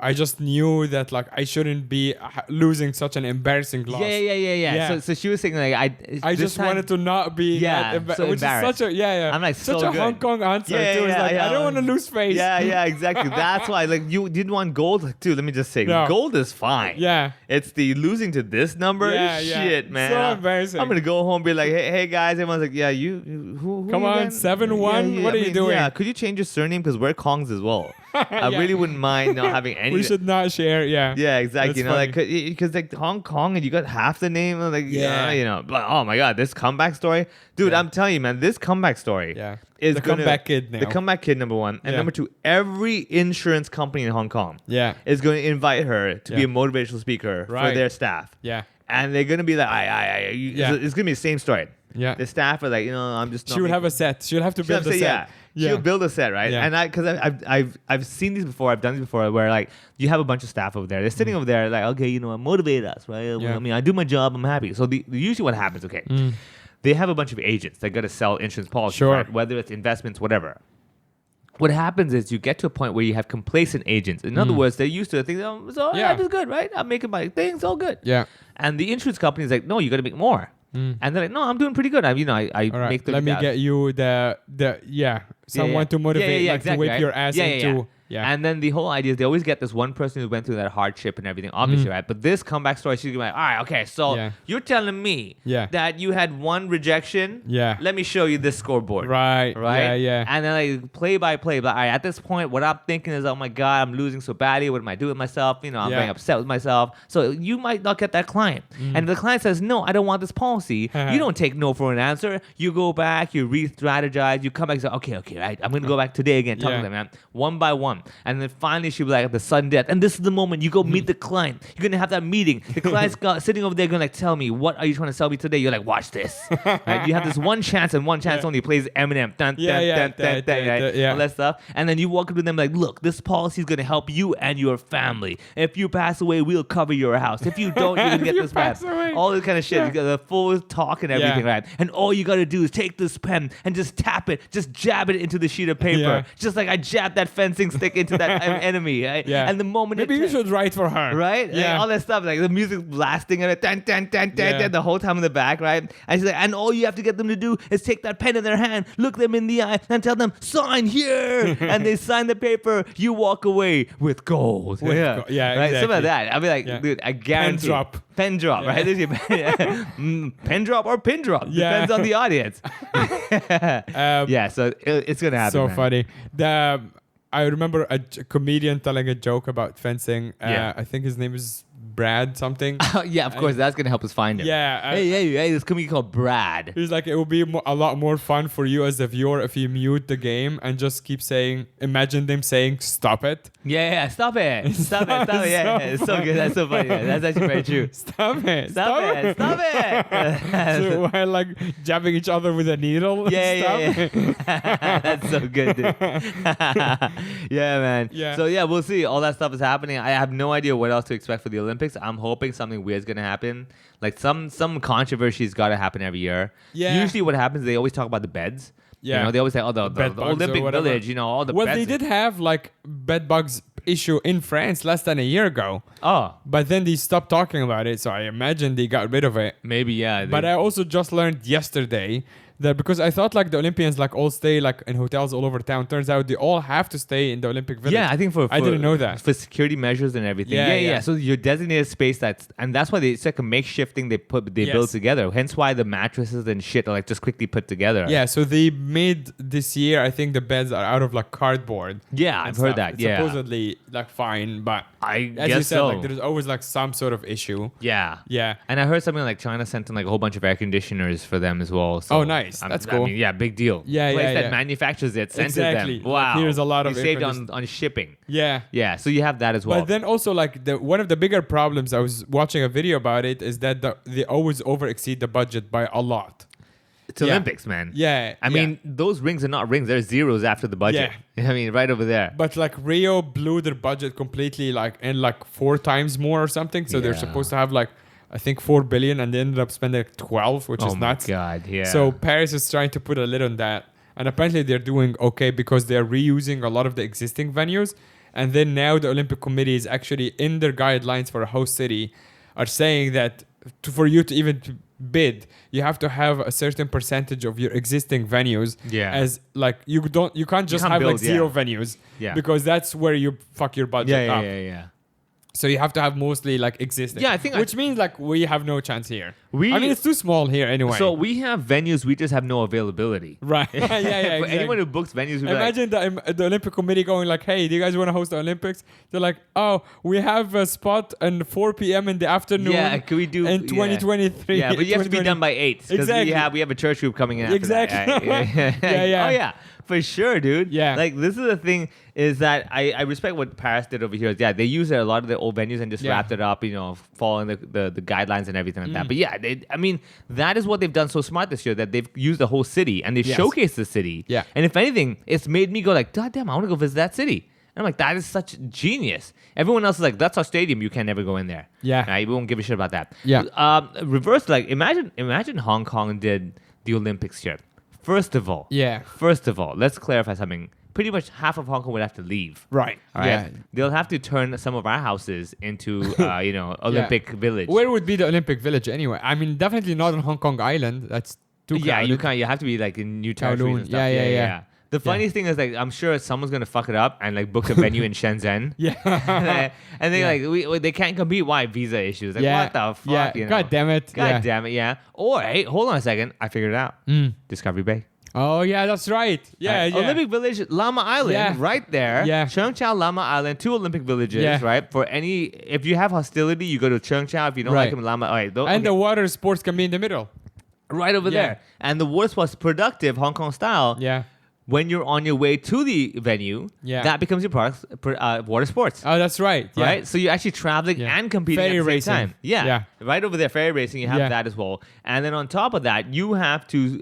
I just knew that like I shouldn't be losing such an embarrassing loss. Yeah. Yeah. So she was saying like I just wanted to not be Yeah, that so which is embarrassed. such a I'm like, such so a good. Hong Kong answer Yeah, too. It's yeah, like yeah. I don't want to lose face. Yeah, exactly. That's why, like, you didn't want gold. Like, dude, let me just say, No. gold is fine. Yeah. It's the losing to this number. Yeah, yeah. Shit, man. So embarrassing. I'm gonna go home and be like, hey guys. Everyone's like, yeah, who Come you on, again? 7-1? What are you doing? Yeah, could you change your surname because we're Kongs as well. I Yeah. really wouldn't mind not having any. We should not share. Yeah. Yeah, exactly. That's funny. Because like Hong Kong and you got half the name. Like, Yeah. But oh my God, this comeback story, dude. Yeah. I'm telling you, man, this comeback story. Yeah. Is The gonna- comeback kid now. The comeback kid, number 1, and Yeah. number 2, every insurance company in Hong Kong. Yeah. Is going to invite her to be Yeah. a motivational speaker for Right. their staff. Yeah. And they're going to be like, Yeah. it's going to be the same story. Yeah. The staff are like, I'm just not She would have making- a set. She would have to She'll build a say, set. yeah. She'll build a set, right? Yeah. And because I've seen these before, I've done these before, where like you have a bunch of staff over there, they're sitting over there like, okay, motivate us, right? Yeah. I mean, I do my job, I'm happy. So usually what happens, okay, they have a bunch of agents that got to sell insurance policies, Sure. right? Whether it's investments, whatever. What happens is you get to a point where you have complacent agents. In other words, they're used to think, so Yeah. that's good, right? I'm making my things all good. Yeah. And the insurance company is like, no, you got to make more. And they're like, no, I'm doing pretty good. I All right. make the Let me get you someone to motivate, like exactly, to whip right? your ass Yeah, into Yeah. And then the whole idea is they always get this one person who went through that hardship and everything, obviously, right? But this comeback story, she's gonna be like, all right, okay, so Yeah. you're telling me that you had one rejection. Yeah. Let me show you this scoreboard. Right. Right? Yeah. And then like play by play. But all right, at this point, what I'm thinking is, oh my God, I'm losing so badly. What am I doing with myself? You know, I'm very upset with myself. So you might not get that client. And the client says, no, I don't want this policy. You don't take no for an answer. You go back, you re-strategize, you come back and say, okay, right, I'm going to go back today again, talk to them, man, one by one. And then finally she'll be like, the sudden death. And this is the moment you go meet the client. You're going to have that meeting. The client's sitting over there going like, tell me, what are you trying to sell me today? You're like, watch this. Right? You have this one chance and one chance only. Plays Eminem, dun, dun, dun, dun, dun, right? All that stuff. And then you walk up to them like, look, this policy is going to help you and your family. If you pass away, we'll cover your house. If you don't, you're going to get this back. All this kind of shit. You got the full talk and everything, right? And all you got to do is take this pen and just tap it, just jab it into the sheet of paper. Just like I jabbed that fencing stick into that enemy, right? And the moment maybe you should write for her. Right? Yeah. Like, all that stuff, like the music blasting and dun, dun, dun, dun, dun, the whole time in the back, right? And she's like, and all you have to get them to do is take that pen in their hand, look them in the eye, and tell them, sign here. And they sign the paper. You walk away with gold. Right? Exactly. Some of that. I'll be like, dude, I guarantee. Pen drop, right? This is your pen drop or pin drop. Depends on the audience. So it's going to happen. So man. funny. I remember a comedian telling a joke about fencing. I think his name is Brad something. Yeah, of course. That's going to help us find him. Yeah. Hey, this comedian called Brad. He's like, it would be a lot more fun for you as a viewer if you mute the game and just keep saying, imagine them saying, stop it. Yeah, stop it. Stop it. Yeah, it's so good. That's so funny. That's actually very true. Stop it. Stop it. So while like jabbing each other with a needle. Yeah. That's so good, dude. Yeah, man. Yeah. So yeah, we'll see. All that stuff is happening. I have no idea what else to expect for the Olympics. I'm hoping something weird's gonna happen. Like some controversy's got to happen every year. Yeah. Usually, what happens? They always talk about the beds. Yeah. You know, they always say, "Oh, the bugs Olympic or whatever. Village." You know, all the. Well, beds. they did have like bed bugs issue in France less than a year ago. Oh, But then they stopped talking about it, so I imagine they got rid of it. maybe yeah. But I also just learned yesterday that because I thought like the Olympians like all stay like in hotels all over town. Turns out they all have to stay in the Olympic Village. Yeah, I think I didn't know that. for security measures and everything. Yeah. So your designated space and that's why it's like a makeshifting they build together. Hence why the mattresses and shit are like just quickly put together. Yeah, so they made this year. I think the beds are out of like cardboard. Yeah, I've heard that. It's Yeah, supposedly like fine, but I as guess you said, so. like there's always like some sort of issue. Yeah. Yeah. And I heard something like China sent in like a whole bunch of air conditioners for them as well. So Oh, nice. That's cool. I mean, yeah, big deal. Yeah, Place yeah, that yeah. manufactures it sent Exactly. it them. Wow. Like, here's a lot of you air saved condition- on shipping. Yeah. Yeah, so you have that as well. But then also like one of the bigger problems, I was watching a video about it, is that they always over exceed the budget by a lot. It's Olympics, man. Yeah. I mean, those rings are not rings. They're zeros after the budget. I mean, right over there. But like Rio blew their budget completely, like and like 4 times more or something. So they're Yeah. supposed to have like I think 4 billion, and they ended up spending like 12, which is nuts. Oh my God, yeah. So Paris is trying to put a lid on that, and apparently they're doing okay because they're reusing a lot of the existing venues. And then now the Olympic Committee is actually in their guidelines for a host city are saying that for you to even bid, you have to have a certain percentage of your existing venues. Yeah. As like you can't just can't have build, like 0 venues. Yeah. Because that's where you fuck your budget up. Yeah. So you have to have mostly like existing. Yeah, I think which means like we have no chance here. I We- mean, it's too small here anyway. So we have venues, we just have no availability. right. yeah. For Exactly. anyone who books venues, we'll be like, Imagine the Olympic Committee going like, "Hey, do you guys want to host the Olympics?" They're like, "Oh, we have a spot at 4 p.m. in the afternoon. yeah, can we do in 2023?" Yeah, but you have to be done by 8 because Exactly. we have a church group coming in. After Exactly. That. Yeah. Oh yeah, for sure, dude. Yeah. Like this is the thing is that I respect what Paris did over here. Yeah, they used a lot of the old venues and just Yeah. wrapped it up, following the guidelines and everything like that. But yeah, I mean that is what they've done so smart this year, that they've used the whole city and they've Yes. showcased the city. Yeah. And if anything, it's made me go like, God damn, I want to go visit that city. And I'm like, that is such genius. Everyone else is like, that's our stadium. You can never go in there. Yeah. Right? We won't give a shit about that. Yeah. Reverse, like, imagine Hong Kong did the Olympics here. First of all, let's clarify something. Pretty much half of Hong Kong would have to leave. Right. All right? Yeah. They'll have to turn some of our houses into, Olympic Village. Where would be the Olympic Village anyway? I mean, definitely not on Hong Kong Island. That's too Yeah, crowded. you can't. You have to be like in new territories Kowloon. and stuff. Yeah. The funniest thing is like I'm sure someone's gonna fuck it up and like book a venue in Shenzhen. Yeah. And they they can't compete. Why? Visa issues. Like what the fuck? Yeah. You know? God damn it. God damn it. Yeah. Or hey, hold on a second. I figured it out. Discovery Bay. Oh yeah, that's right. Yeah, Right. yeah. Olympic Village, Llama Island, Yeah. right there. Yeah. Cheungchao, Llama Island, 2 Olympic villages, Yeah. right? For any, if you have hostility, you go to Cheungchao. If you don't like Right. them, Llama. All right, And the water sports can be in the middle. right over Yeah. there. And the worst was productive Hong Kong style. Yeah. When you're on your way to the venue, Yeah. that becomes your water sports. Oh, that's right. Yeah. Right, so you're actually traveling Yeah. and competing Ferry at the same racing. time. Yeah. Yeah. Right over there, ferry racing. You have Yeah. that as well, and then on top of that, you have to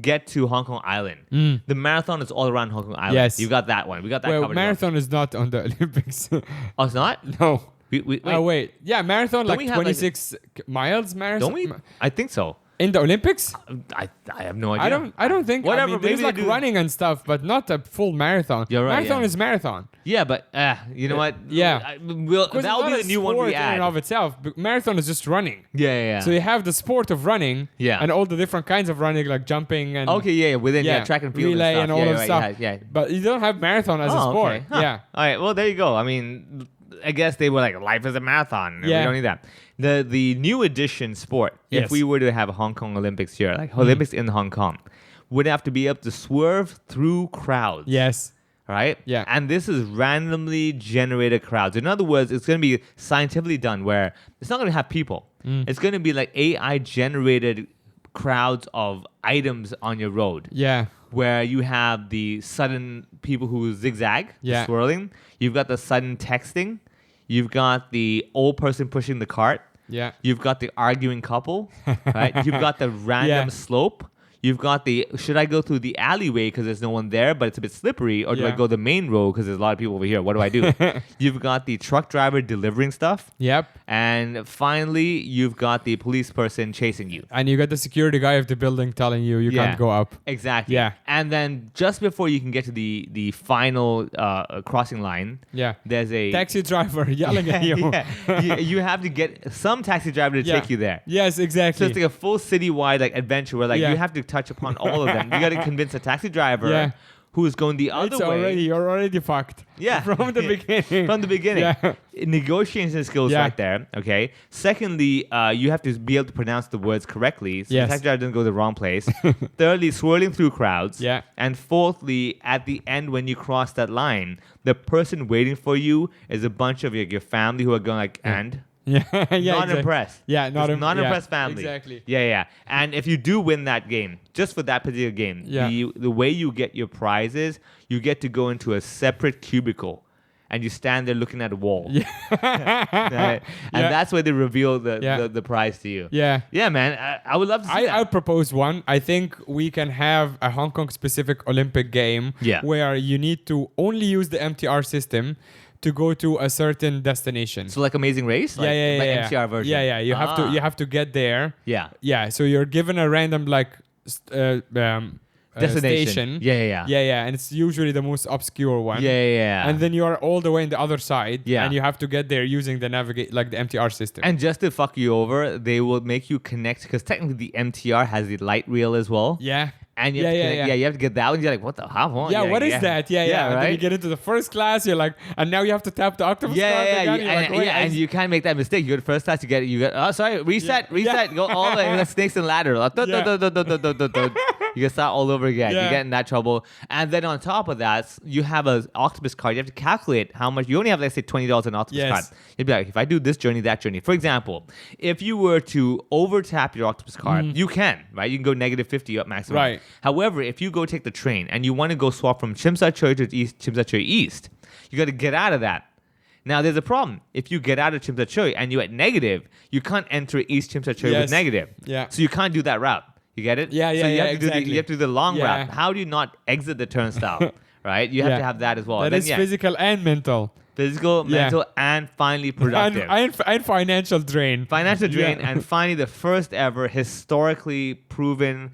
get to Hong Kong Island. The marathon is all around Hong Kong Island. Yes. You got that one. We got that Well, covered. marathon is not on the Olympics. Oh, it's not. No. Wait. Oh wait. Yeah, marathon Don't we like have, like, 26 miles marathon. Don't we? I think so. In the Olympics? I have no idea. I don't think. Whatever, I mean, there's maybe like they do. running and stuff, but not a full marathon. You're right, Marathon yeah. is marathon. Yeah, but you know what? Yeah. That'll be the new one we in and add. of itself. But marathon is just running. Yeah. So you have the sport of running. Yeah. And all the different kinds of running, like jumping and Okay, yeah, within track and field relay and, and stuff. all Yeah, of right, stuff. Yeah. But you don't have marathon as a Oh, sport. okay. Huh. Yeah. All right. Well, there you go. I mean, I guess they were like, life is a marathon. We Yeah. don't need that. The new edition sport, if Yes. we were to have a Hong Kong Olympics here, like Olympics in Hong Kong, would have to be able to swerve through crowds. Yes. Right? Yeah. And this is randomly generated crowds. In other words, it's going to be scientifically done where it's not going to have people. It's going to be like AI generated crowds of items on your road. Yeah. Where you have the sudden people who zigzag, Yeah. swirling. You've got the sudden texting. You've got the old person pushing the cart. Yeah. You've got the arguing couple, right? You've got the random Yeah. slope. You've got the, should I go through the alleyway because there's no one there, but it's a bit slippery, or do I Yeah. go the main road because there's a lot of people over here? What do I do? You've got the truck driver delivering stuff. Yep. And finally, you've got the police person chasing you. And you got the security guy of the building telling you Yeah. can't go up. Exactly. Yeah. And then just before you can get to the final crossing line, Yeah. there's a Taxi driver yelling at you. you have to get some taxi driver to Yeah. take you there. Yes, So exactly. it's like a full citywide like adventure where like Yeah. you have to touch upon all of them. You got to convince a taxi driver Yeah. who is going the other It's way. you're already fucked. Yeah. From the beginning. From the beginning. Yeah. Negotiation skills Yeah. right there. Okay. Secondly, you have to be able to pronounce the words correctly. So Yes. the taxi driver doesn't go to the wrong place. Thirdly, swirling through crowds. Yeah. And fourthly, at the end when you cross that line, the person waiting for you is a bunch of your family who are going like, and? Yeah, yeah, Not exactly. impressed. Yeah, not Just im- not yeah, impressed family. exactly. Yeah. And if you do win that game, just for that particular game, Yeah. the way you get your prizes, you get to go into a separate cubicle, and you stand there looking at a wall. Yeah. Right? And Yeah. that's where they reveal the, Yeah. the prize to you. Yeah. Yeah, man. I would love to see I that. propose one. I think we can have a Hong Kong specific Olympic game Yeah. where you need to only use the MTR system to go to a certain destination. So like Amazing Race? Like, like MTR version? Yeah. You have to get there. Yeah. Yeah. So you're given a random like Destination. station. Yeah. And it's usually the most obscure one. Yeah. And then you are all the way on the other side. Yeah. And you have to get there using the navigate like the MTR system. And just to fuck you over, they will make you connect because technically the MTR has the light rail as well. yeah. And you have to connect, you have to get that one. You're like, what the how? Yeah, what is that? Yeah. And then you right? get into the first class. You're like, and now you have to tap the octopus card again. You, You're like, wait, and you can't make that mistake. You go to first class, you get. Oh, sorry, reset, go all the way. Like snakes and ladder. You can start all over again. Yeah. You get in that trouble. And then on top of that, you have an octopus card. You have to calculate how much. You only have, let's say, $20 an octopus Yes. card. You'd be like, if I do this journey, that journey. For example, if you were to over tap your octopus card, you can, right? You can go negative 50 up maximum. Right. However, if you go take the train and you want to go swap from Chim Sa Tsui to Chim Sa Tsui East, you got to get out of that. Now, there's a problem. If you get out of Chim Sa Tsui and you're at negative, you can't enter East Chim Sa Tsui Yes. with negative. Yeah. So you can't do that route. You get it? Yeah, So you have to exactly. you have to do the long Yeah. route. How do you not exit the turnstile? Right? You have to have that as well. That Then, is physical and mental. Physical, Yeah. mental, and finally productive. And financial drain. Financial drain, Yeah. and finally the first ever historically proven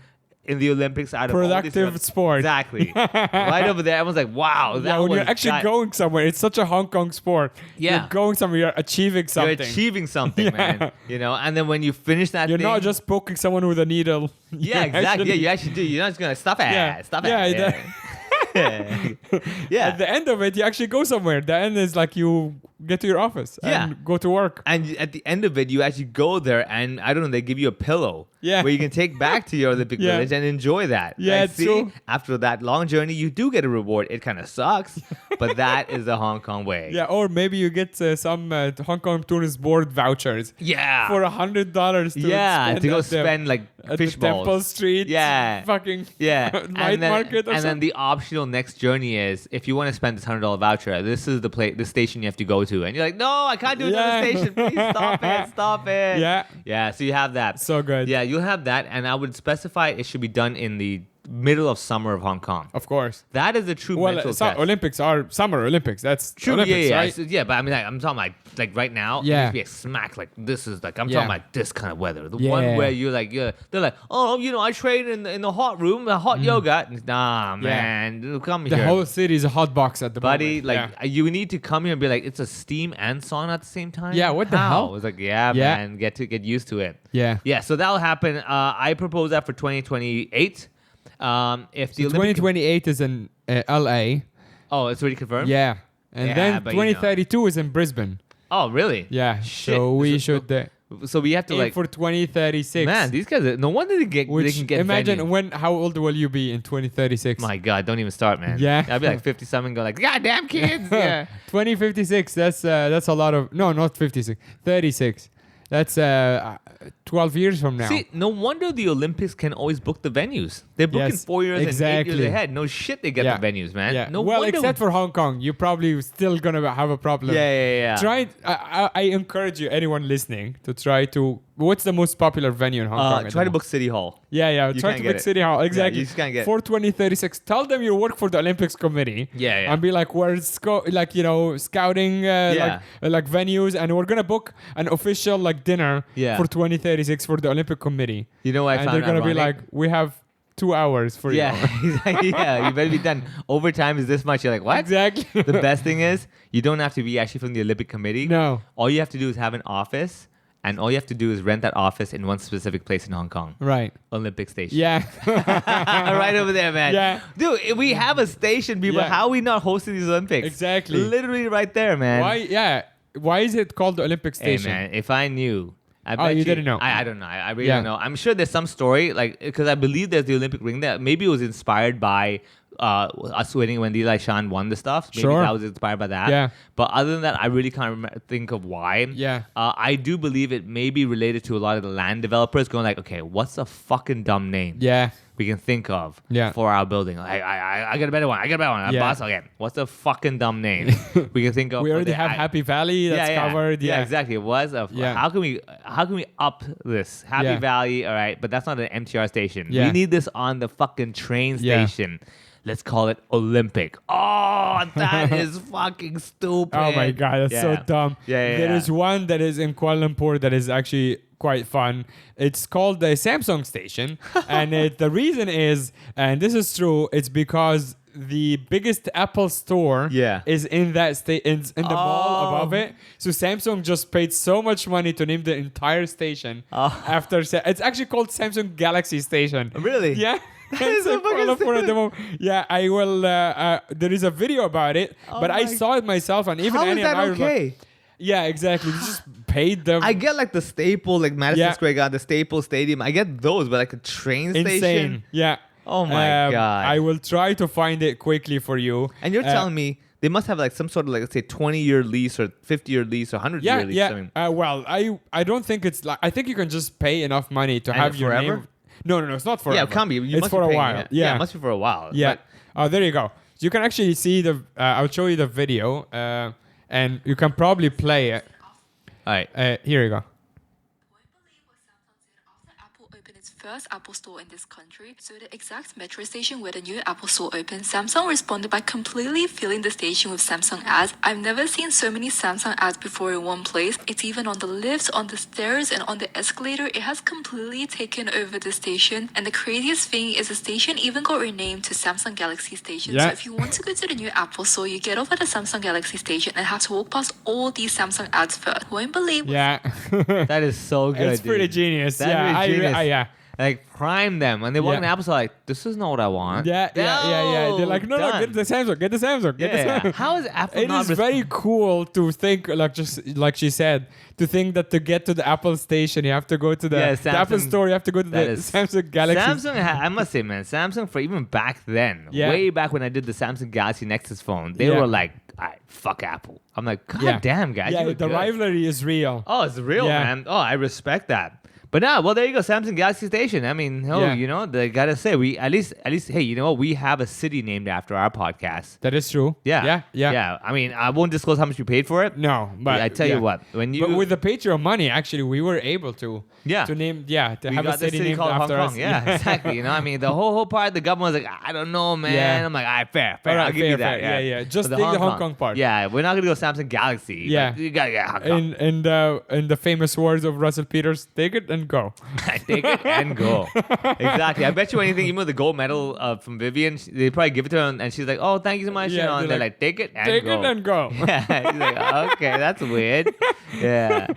in the Olympics out of all these Productive events. sport. Exactly. Right over there, everyone's like, wow. That Yeah, when was you're actually that- going somewhere, it's such a Hong Kong sport. Yeah. You're going somewhere, you're achieving something. You're achieving something, Yeah. man. You know, and then when you finish that You're thing, not just poking someone with a needle. yeah, exactly. Yeah, you actually do. You're not just gonna stop it. Yeah. Stop Yeah, it. that- Yeah. At the end of it, you actually go somewhere. The end is like you get to your office and go to work. And at the end of it, you actually go there and I don't know, they give you a pillow. Yeah. Where you can take back to your Olympic Yeah. village and enjoy that. Yeah, Like, it's see, true. after that long journey, you do get a reward. It kind of sucks, but that is the Hong Kong way. Yeah, or maybe you get some Hong Kong Tourist Board vouchers Yeah. for $100 to spend to go at the- spend like at fish the balls. Temple Street Yeah. fucking Yeah, night market or and then something. the optional next journey is if you want to spend this $100 voucher, this is the station you have to go to, and you're like, no, I can't do another Yeah. station. Please stop it. Yeah. So you have that. So good. Yeah, you'll have that, and I would specify it should be done in the middle of summer of Hong Kong. Of course. That is the true Well, mental test. Olympics are Summer Olympics. That's True, Olympics, yeah. right? So, yeah, but I mean, I'm talking like right now. Yeah. It needs to be smack. Like this is like I'm Yeah. talking about this kind of weather. The Yeah. one where you're like, they're like, oh, I train in the hot room, the hot yoga. Nah, man, come The here, whole city is a hot box at the buddy. moment. Like you need to come here and be like, it's a steam and sauna at the same time. Yeah, what the How? hell? It's like, yeah, Yeah. man, get used to it. Yeah. Yeah, so that'll happen. I propose that for 2028. If the So Olympic, 2028 is in LA. oh, it's already confirmed. Yeah. And Yeah, then but you know. 2032 is in Brisbane. Oh, really? Yeah. Shit. So we should So we have to aim like. for 2036. Man, these guys, no wonder they Which can get imagine venues. how old will you be in 2036? My God, don't even start, man. Yeah. I'll be like 50 something, go like, God damn kids. Yeah. 2056. That's a lot of not 56. 36. That's 12 years from now. See, no wonder the Olympics can always book the venues. They're booking Yes, 4 years and 8 exactly. years ahead. No shit, they get Yeah. the venues, man. Yeah. No well, wonder. except for Hong Kong, you're probably still gonna have a problem. Yeah. Try. I encourage you, anyone listening, to try to. What's the most popular venue in Hong Kong? at Try the to book City Hall. Yeah. You Try can't to get book it. City Hall. Exactly. you just can't get it. For 2036. Tell them you work for the Olympics Committee. Yeah. And be like, we're scouting like venues, and we're gonna book an official like dinner Yeah. for 2036 for the Olympic Committee. You know what I And found they're gonna be ironic? like, we have 2 hours for Yeah, you. yeah, you better be done. Overtime is this much. You're like, what? Exactly. The best thing is, you don't have to be actually from the Olympic Committee. No. All you have to do is have an office, and all you have to do is rent that office in one specific place in Hong Kong. Right. Olympic Station. Yeah. Right over there, man. Yeah. Dude, we have a station, people. Yeah. How are we not hosting these Olympics? Exactly. Literally right there, man. Why? Yeah. Why is it called the Olympic Hey, Station? man, if I knew. I Oh, bet you didn't know. I don't know. I really Yeah. don't know. I'm sure there's some story, like, because I believe there's the Olympic ring there. Maybe it was inspired by us winning when Li Shan won the stuff. Maybe Sure. that was inspired by that. Yeah. But other than that, I really can't think of why. Yeah. I do believe it may be related to a lot of the land developers going like, okay, what's a fucking dumb name Yeah. we can think of Yeah. for our building? I got a better one. Yeah. Boss again. What's a fucking dumb name we can think of? We for already the- have Happy Valley that's covered. Yeah, Yeah. exactly. It was Yeah. how can we up this Happy Yeah. Valley? All right, but that's not an MTR station. Yeah. We need this on the fucking train Yeah. station. Let's call it Olympic. Oh, that is fucking stupid. Oh my God, that's so Yeah. dumb. Yeah. There is one that is in Kuala Lumpur that is actually quite fun. It's called the Samsung Station. And the reason is, and this is true, it's because the biggest Apple store Yeah. is in that in the mall Oh. above it. So Samsung just paid so much money to name the entire station after. It's actually called Samsung Galaxy Station. Really? Yeah. It's It's in so fucking Kuala Lumpur at the stupid. moment. Yeah, I will. There is a video about it, but I my- saw it myself, and even How is Annie that and I were like, okay? yeah, exactly. They just paid them. I get like the staple, like Madison Yeah. Square Garden, the Staple Stadium. I get those, but like a train Insane. station. Yeah. Oh my God. I will try to find it quickly for you. And you're telling me they must have like some sort of like, let's say 20-year lease or 50-year lease or 100-year Yeah, lease. yeah. Something. Well, I don't think it's like. I think you can just pay enough money to And have your forever? name. No, it's not forever. Yeah, it can't be. You It's must for be a paying, while. Yeah, it must be for a while. Yeah. But There you go. So you can actually see the. I'll show you the video, and you can probably play it. all right. Here you go. Won't believe what Samsung did after Apple opened its first Apple Store in this country. So the exact metro station where the new Apple Store opened, Samsung responded by completely filling the station with Samsung ads. I've never seen so many Samsung ads before in one place. It's even on the lifts, on the stairs, and on the escalator. It has completely taken over the station. And the craziest thing is the station even got renamed to Samsung Galaxy Station. Yeah. So if you want to go to the new Apple Store, you get off at the Samsung Galaxy Station and have to walk past all these Samsung ads first. Won't believe Yeah. That is so good. It's pretty dude. genius. That's Yeah, really genius. Yeah. Like prime them when they walk Yeah. in the Apple Store. Like, this is not what I want. Yeah. They're like, no, done. get the Samsung, get the Samsung, get the Yeah. Samsung. How is Apple It not is very cool to think, like just like she said, to think that to get to the Apple station, you have to go to the Apple Samsung- Store, you have to go to the that is- Samsung Galaxy. Samsung, I must say, man, Samsung for even back then, Yeah. way back when I did the Samsung Galaxy Nexus phone, they Yeah. were like, fuck Apple. I'm like, God Yeah. damn, guys. Yeah, you were the good." rivalry is real. Oh, it's real, Yeah. man. Oh, I respect that. But now, well, there you go, Samsung Galaxy Station. I mean, Yeah. you know, they gotta say we at least, hey, you know what? We have a city named after our podcast. That is true. Yeah, Yeah. I mean, I won't disclose how much we paid for it. No, but I tell yeah. you what, when you But with the Patreon money, actually, we were able to Yeah. to name we have a got the city city named called Hong after Kong. us. Yeah, exactly. You know, what I mean, the whole part, the government was like, I don't know, man. Yeah. I'm like, all right, fair. All right, I'll give you that. fair. Yeah. Just But take the Hong Kong part. Yeah, we're not gonna go Samsung Galaxy. Yeah. but you gotta get Hong Kong. In the famous words of Russell Peters, take it and go. Take it and go. Exactly. I bet you anything, even with the gold medal from Vivian, they probably give it to her and she's like, oh, thank you so much. Yeah, you know, and they're they're like, like, take it and Take go. it and go. Yeah. She's like, okay, that's weird. Yeah.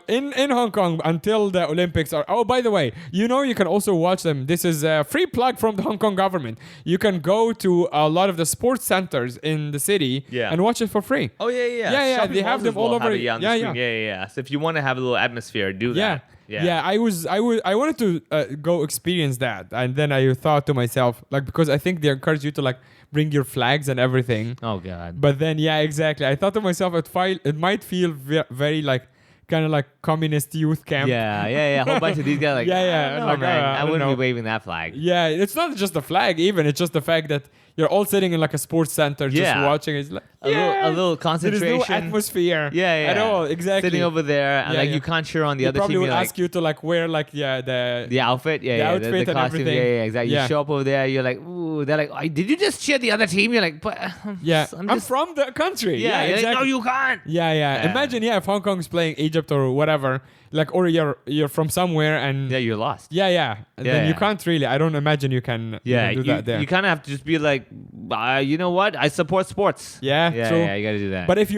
In Hong Kong until the Olympics are. Oh, by the way, you know you can also watch them. This is a free plug from the Hong Kong government. You can go to a lot of the sports centers in the city Yeah. and watch it for free. Oh, yeah. Yeah, Shopping they have malls them as well all over. have it, on the Yeah, screen. Yeah. So if you want to have a little atmosphere, do Yeah. that. I wanted to go experience that, and then I thought to myself, like, because I think they encourage you to like bring your flags and everything. Oh, God. But then, yeah, exactly. I thought to myself, it might feel very like kind of like communist youth camp. Yeah. A whole bunch of these guys like, Yeah, I don't know, like, man. I I don't wouldn't know. be waving that flag. Yeah, it's not just the flag, even. It's just the fact that you're all sitting in like a sports center just Yeah. watching. It's like A little there concentration. is no atmosphere. Yeah. At all, exactly. Sitting over there, and Yeah, like yeah. you can't cheer on the They other probably team. will You're ask like, you to like wear like the outfit, the outfit and costume, everything. exactly. Yeah. You show up over there, you're like, ooh, they're like, did you just cheer the other team? You're like, but yeah. I'm I'm just, from the country. yeah, you're exactly. like, no, you can't. Yeah. Yeah. Imagine, if Hong Kong's playing Egypt or whatever, like, or you're from somewhere and Yeah, you're lost. yeah. Then you yeah. can't really. I don't imagine you can. Yeah, do that there. you kind of have to just be like, you know what? I support sports. Yeah, true. Yeah, you got to do that. But if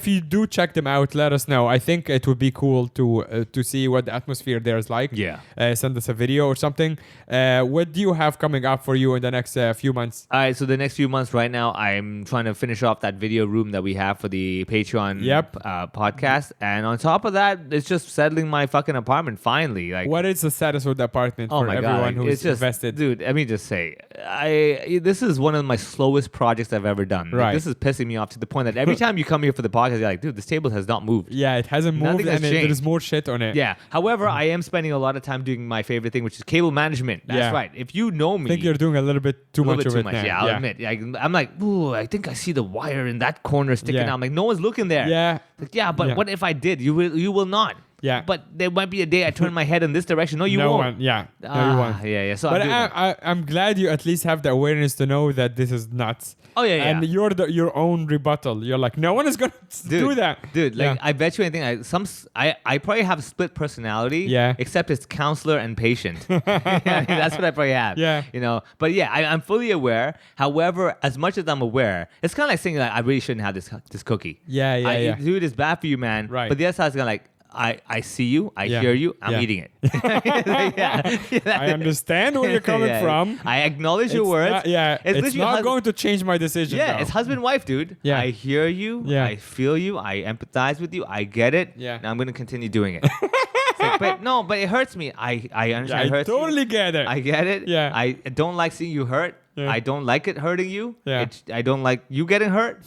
you do check them out, let us know. I think it would be cool to see what the atmosphere there is like. Yeah. Send us a video or something. What do you have coming up for you in the next few months? All right, so the next few months right now, I'm trying to finish off that video room that we have for the Patreon podcast. And on top of that, it's just settling my fucking apartment finally. Like, What is the status of the apartment oh for my everyone God, who it's is just, invested? dude, let me just say, this is one of my slowest projects I've ever done. Like, Right. this is pissing me off to the point that every time you come here for the podcast, you're like, dude, this table has not moved. Yeah, it hasn't moved Nothing has and changed. there's more shit on it. Yeah. However, I am spending a lot of time doing my favorite thing, which is cable management. That's Yeah. right. If you know me, I think you're doing a little bit too a little much bit of too it much. now. Yeah, I'll admit. Yeah, I'm like, ooh, I think I see the wire in that corner sticking Yeah. out. I'm like, no one's looking there. Yeah. Like, yeah, but Yeah. what if I did? You will not. Yeah. But there might be a day I turn my head in this direction. No, you no won't. one. Yeah. No, you won't. Yeah. So But I'm doing that. I'm glad you at least have the awareness to know that this is nuts. Oh, yeah. And you're your own rebuttal. You're like, no one is gonna do that, Dude, like Yeah. I bet you anything. I probably have a split personality. Yeah. Except it's counselor and patient. Yeah, that's what I probably have. Yeah. You know. But yeah, I'm fully aware. However, as much as I'm aware, it's kind of like saying like I really shouldn't have this cookie. Yeah. Dude, it's bad for you, man. Right. But the other side's gonna like. I see you, I Yeah. hear you, I'm Yeah. eating it. I understand where you're coming Yeah. from. I acknowledge your It's words. not- it's literally not going to change my decision. Yeah, though. it's husband wife, dude. Yeah. I hear you. Yeah. I feel you. I empathize with you. I get it. Yeah. Now I'm gonna continue doing it. It's like, but it hurts me. I understand. Yeah, it I hurts totally you. get it. I get it. Yeah. I don't like seeing you hurt. Yeah. I don't like it hurting you. Yeah. I don't like you getting hurt.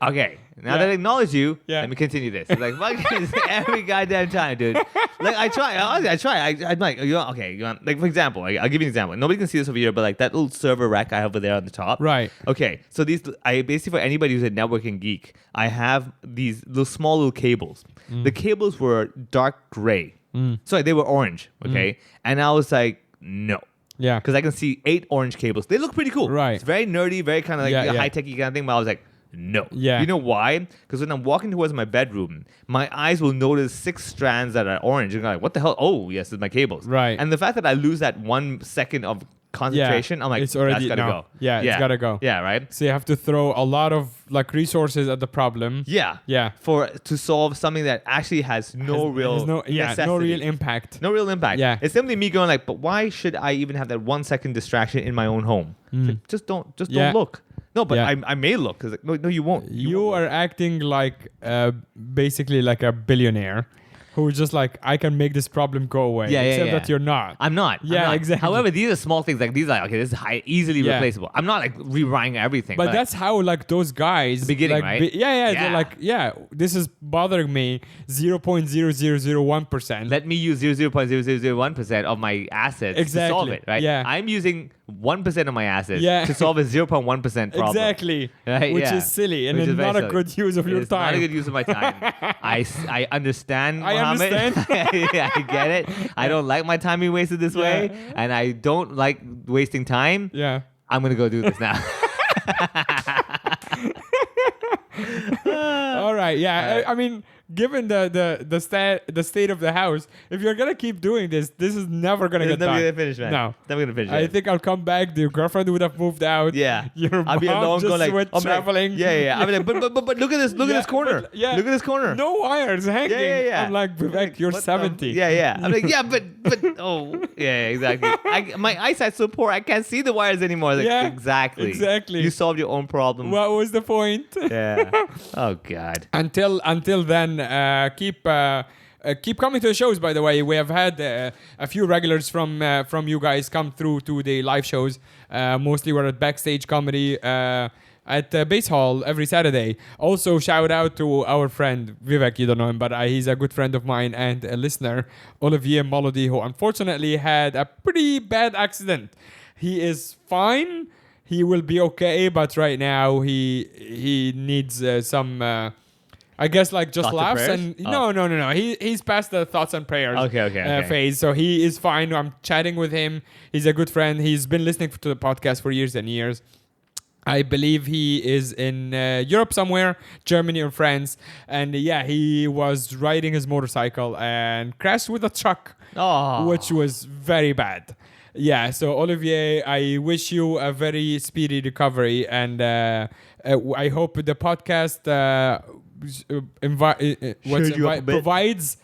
Okay. Now that I acknowledge you, Yeah. let me continue this. It's like fucking every goddamn time, dude. Like I try. Honestly, I try. I'm like, like for example, I'll give you an example. Nobody can see this over here, but like that little server rack I have over there on the top. Right. Okay. So I basically, for anybody who's a networking geek, I have these little small little cables. Mm. The cables were dark gray. Sorry, they were orange. Okay. And I was like, no. Yeah. Because I can see 8 orange cables. They look pretty cool. Right. It's very nerdy, very kind of like Yeah. high-techy kind of thing. But I was like, no. Yeah. You know why? Because when I'm walking towards my bedroom, my eyes will notice 6 strands that are orange. And I'm like, what the hell? Oh, yes, it's my cables. Right. And the fact that I lose that 1 second of concentration, I'm like, it's already that's gotta no. go. Yeah, it's gotta go. Yeah, right? So you have to throw a lot of like resources at the problem. Yeah. Yeah. To solve something that actually has no real no necessity. real impact. No real impact. Yeah. It's simply me going like, but why should I even have that 1 second distraction in my own home? Just don't Yeah. look. No, but Yeah. I may look because no, you won't. You won't are acting like basically like a billionaire who's just like, I can make this problem go away. Yeah, Except yeah. that you're not. I'm not. Yeah, I'm not. exactly. However, these are small things. Like these are okay. This is easily Yeah. replaceable. I'm not like rewriting everything. But that's how like those guys. The beginning, like, right? They're Yeah. like, this is bothering me 0.0001%. Let me use 0.0001% of my assets to solve Exactly. it, right? Yeah. I'm using 1% of my assets Yeah. to solve a 0.1% problem. Exactly. Right? Which Yeah. is silly and Which is very not a silly. good use of your It's time. not a good use of my time. I understand, I Mohammed. understand. Yeah, I get it. I don't like my time being wasted this way, and I don't like wasting time. Yeah. I'm gonna go do this now. All right. Yeah. I mean, given the state of the house, if you're gonna keep doing this is never gonna It's get never done. gonna finish, man. No. Never gonna finish. I it. think I'll come back. The girlfriend would have moved out. Yeah, Your I'll be mom alone, just going like, went I'm like, traveling. yeah. I'm like, but look at this, look at this corner. but- yeah. Look at this corner. No wires hanging. Yeah. I'm like, Vivek, you're What the- 70. Yeah. I'm like, yeah, but oh, yeah, exactly. My eyesight's so poor, I can't see the wires anymore. Like, Yeah, exactly. exactly. You solved your own problem. What was the point? Yeah. Oh God. Until then, keep coming to the shows. By the way, we have had a few regulars from you guys come through to the live shows. Mostly we're at Backstage Comedy at Base Hall every Saturday. Also, shout out to our friend Vivek. You don't know him, but he's a good friend of mine and a listener, Olivier Molody, who unfortunately had a pretty bad accident. He is fine. He will be okay, but right now he needs some. I guess like just Thoughts and laughs prayers? and Oh. no. He's past the thoughts and prayers Okay. phase, so he is fine. I'm chatting with him. He's a good friend. He's been listening to the podcast for years and years. I believe he is in Europe somewhere, Germany or France, and he was riding his motorcycle and crashed with a truck, Oh. which was very bad. Yeah, so Olivier, I wish you a very speedy recovery, and I hope the podcast provides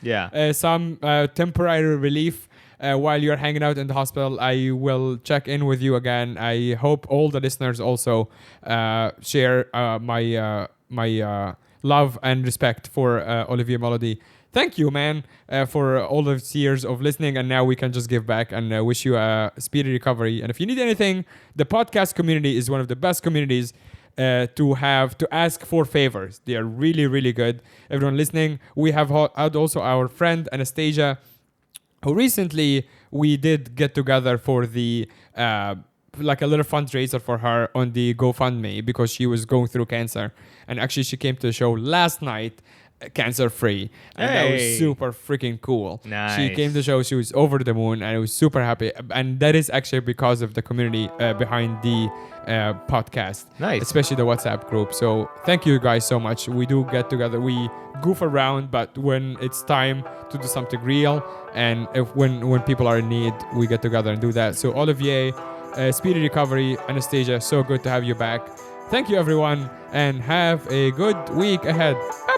some temporary relief while you're hanging out in the hospital. I will check in with you again. I hope all the listeners also share my love and respect for Olivier Molody. Thank you, man, for all those years of listening. And now we can just give back and wish you a speedy recovery. And if you need anything, the podcast community is one of the best communities to ask for favors. They are really, really good. Everyone listening, we have had also our friend Anastasia, who recently we did get together for the like a little fundraiser for her on the GoFundMe because she was going through cancer. And actually she came to the show last night cancer free, and that was super freaking cool. Nice. She came to the show, she was over the moon, and I was super happy. And that is actually because of the community behind the podcast, Nice. especially the WhatsApp group. So thank you guys so much. We do get together, we goof around, but when it's time to do something real, and when people are in need, we get together and do that. So Olivier, speedy recovery. Anastasia, so good to have you back. Thank you everyone, and have a good week ahead. Bye.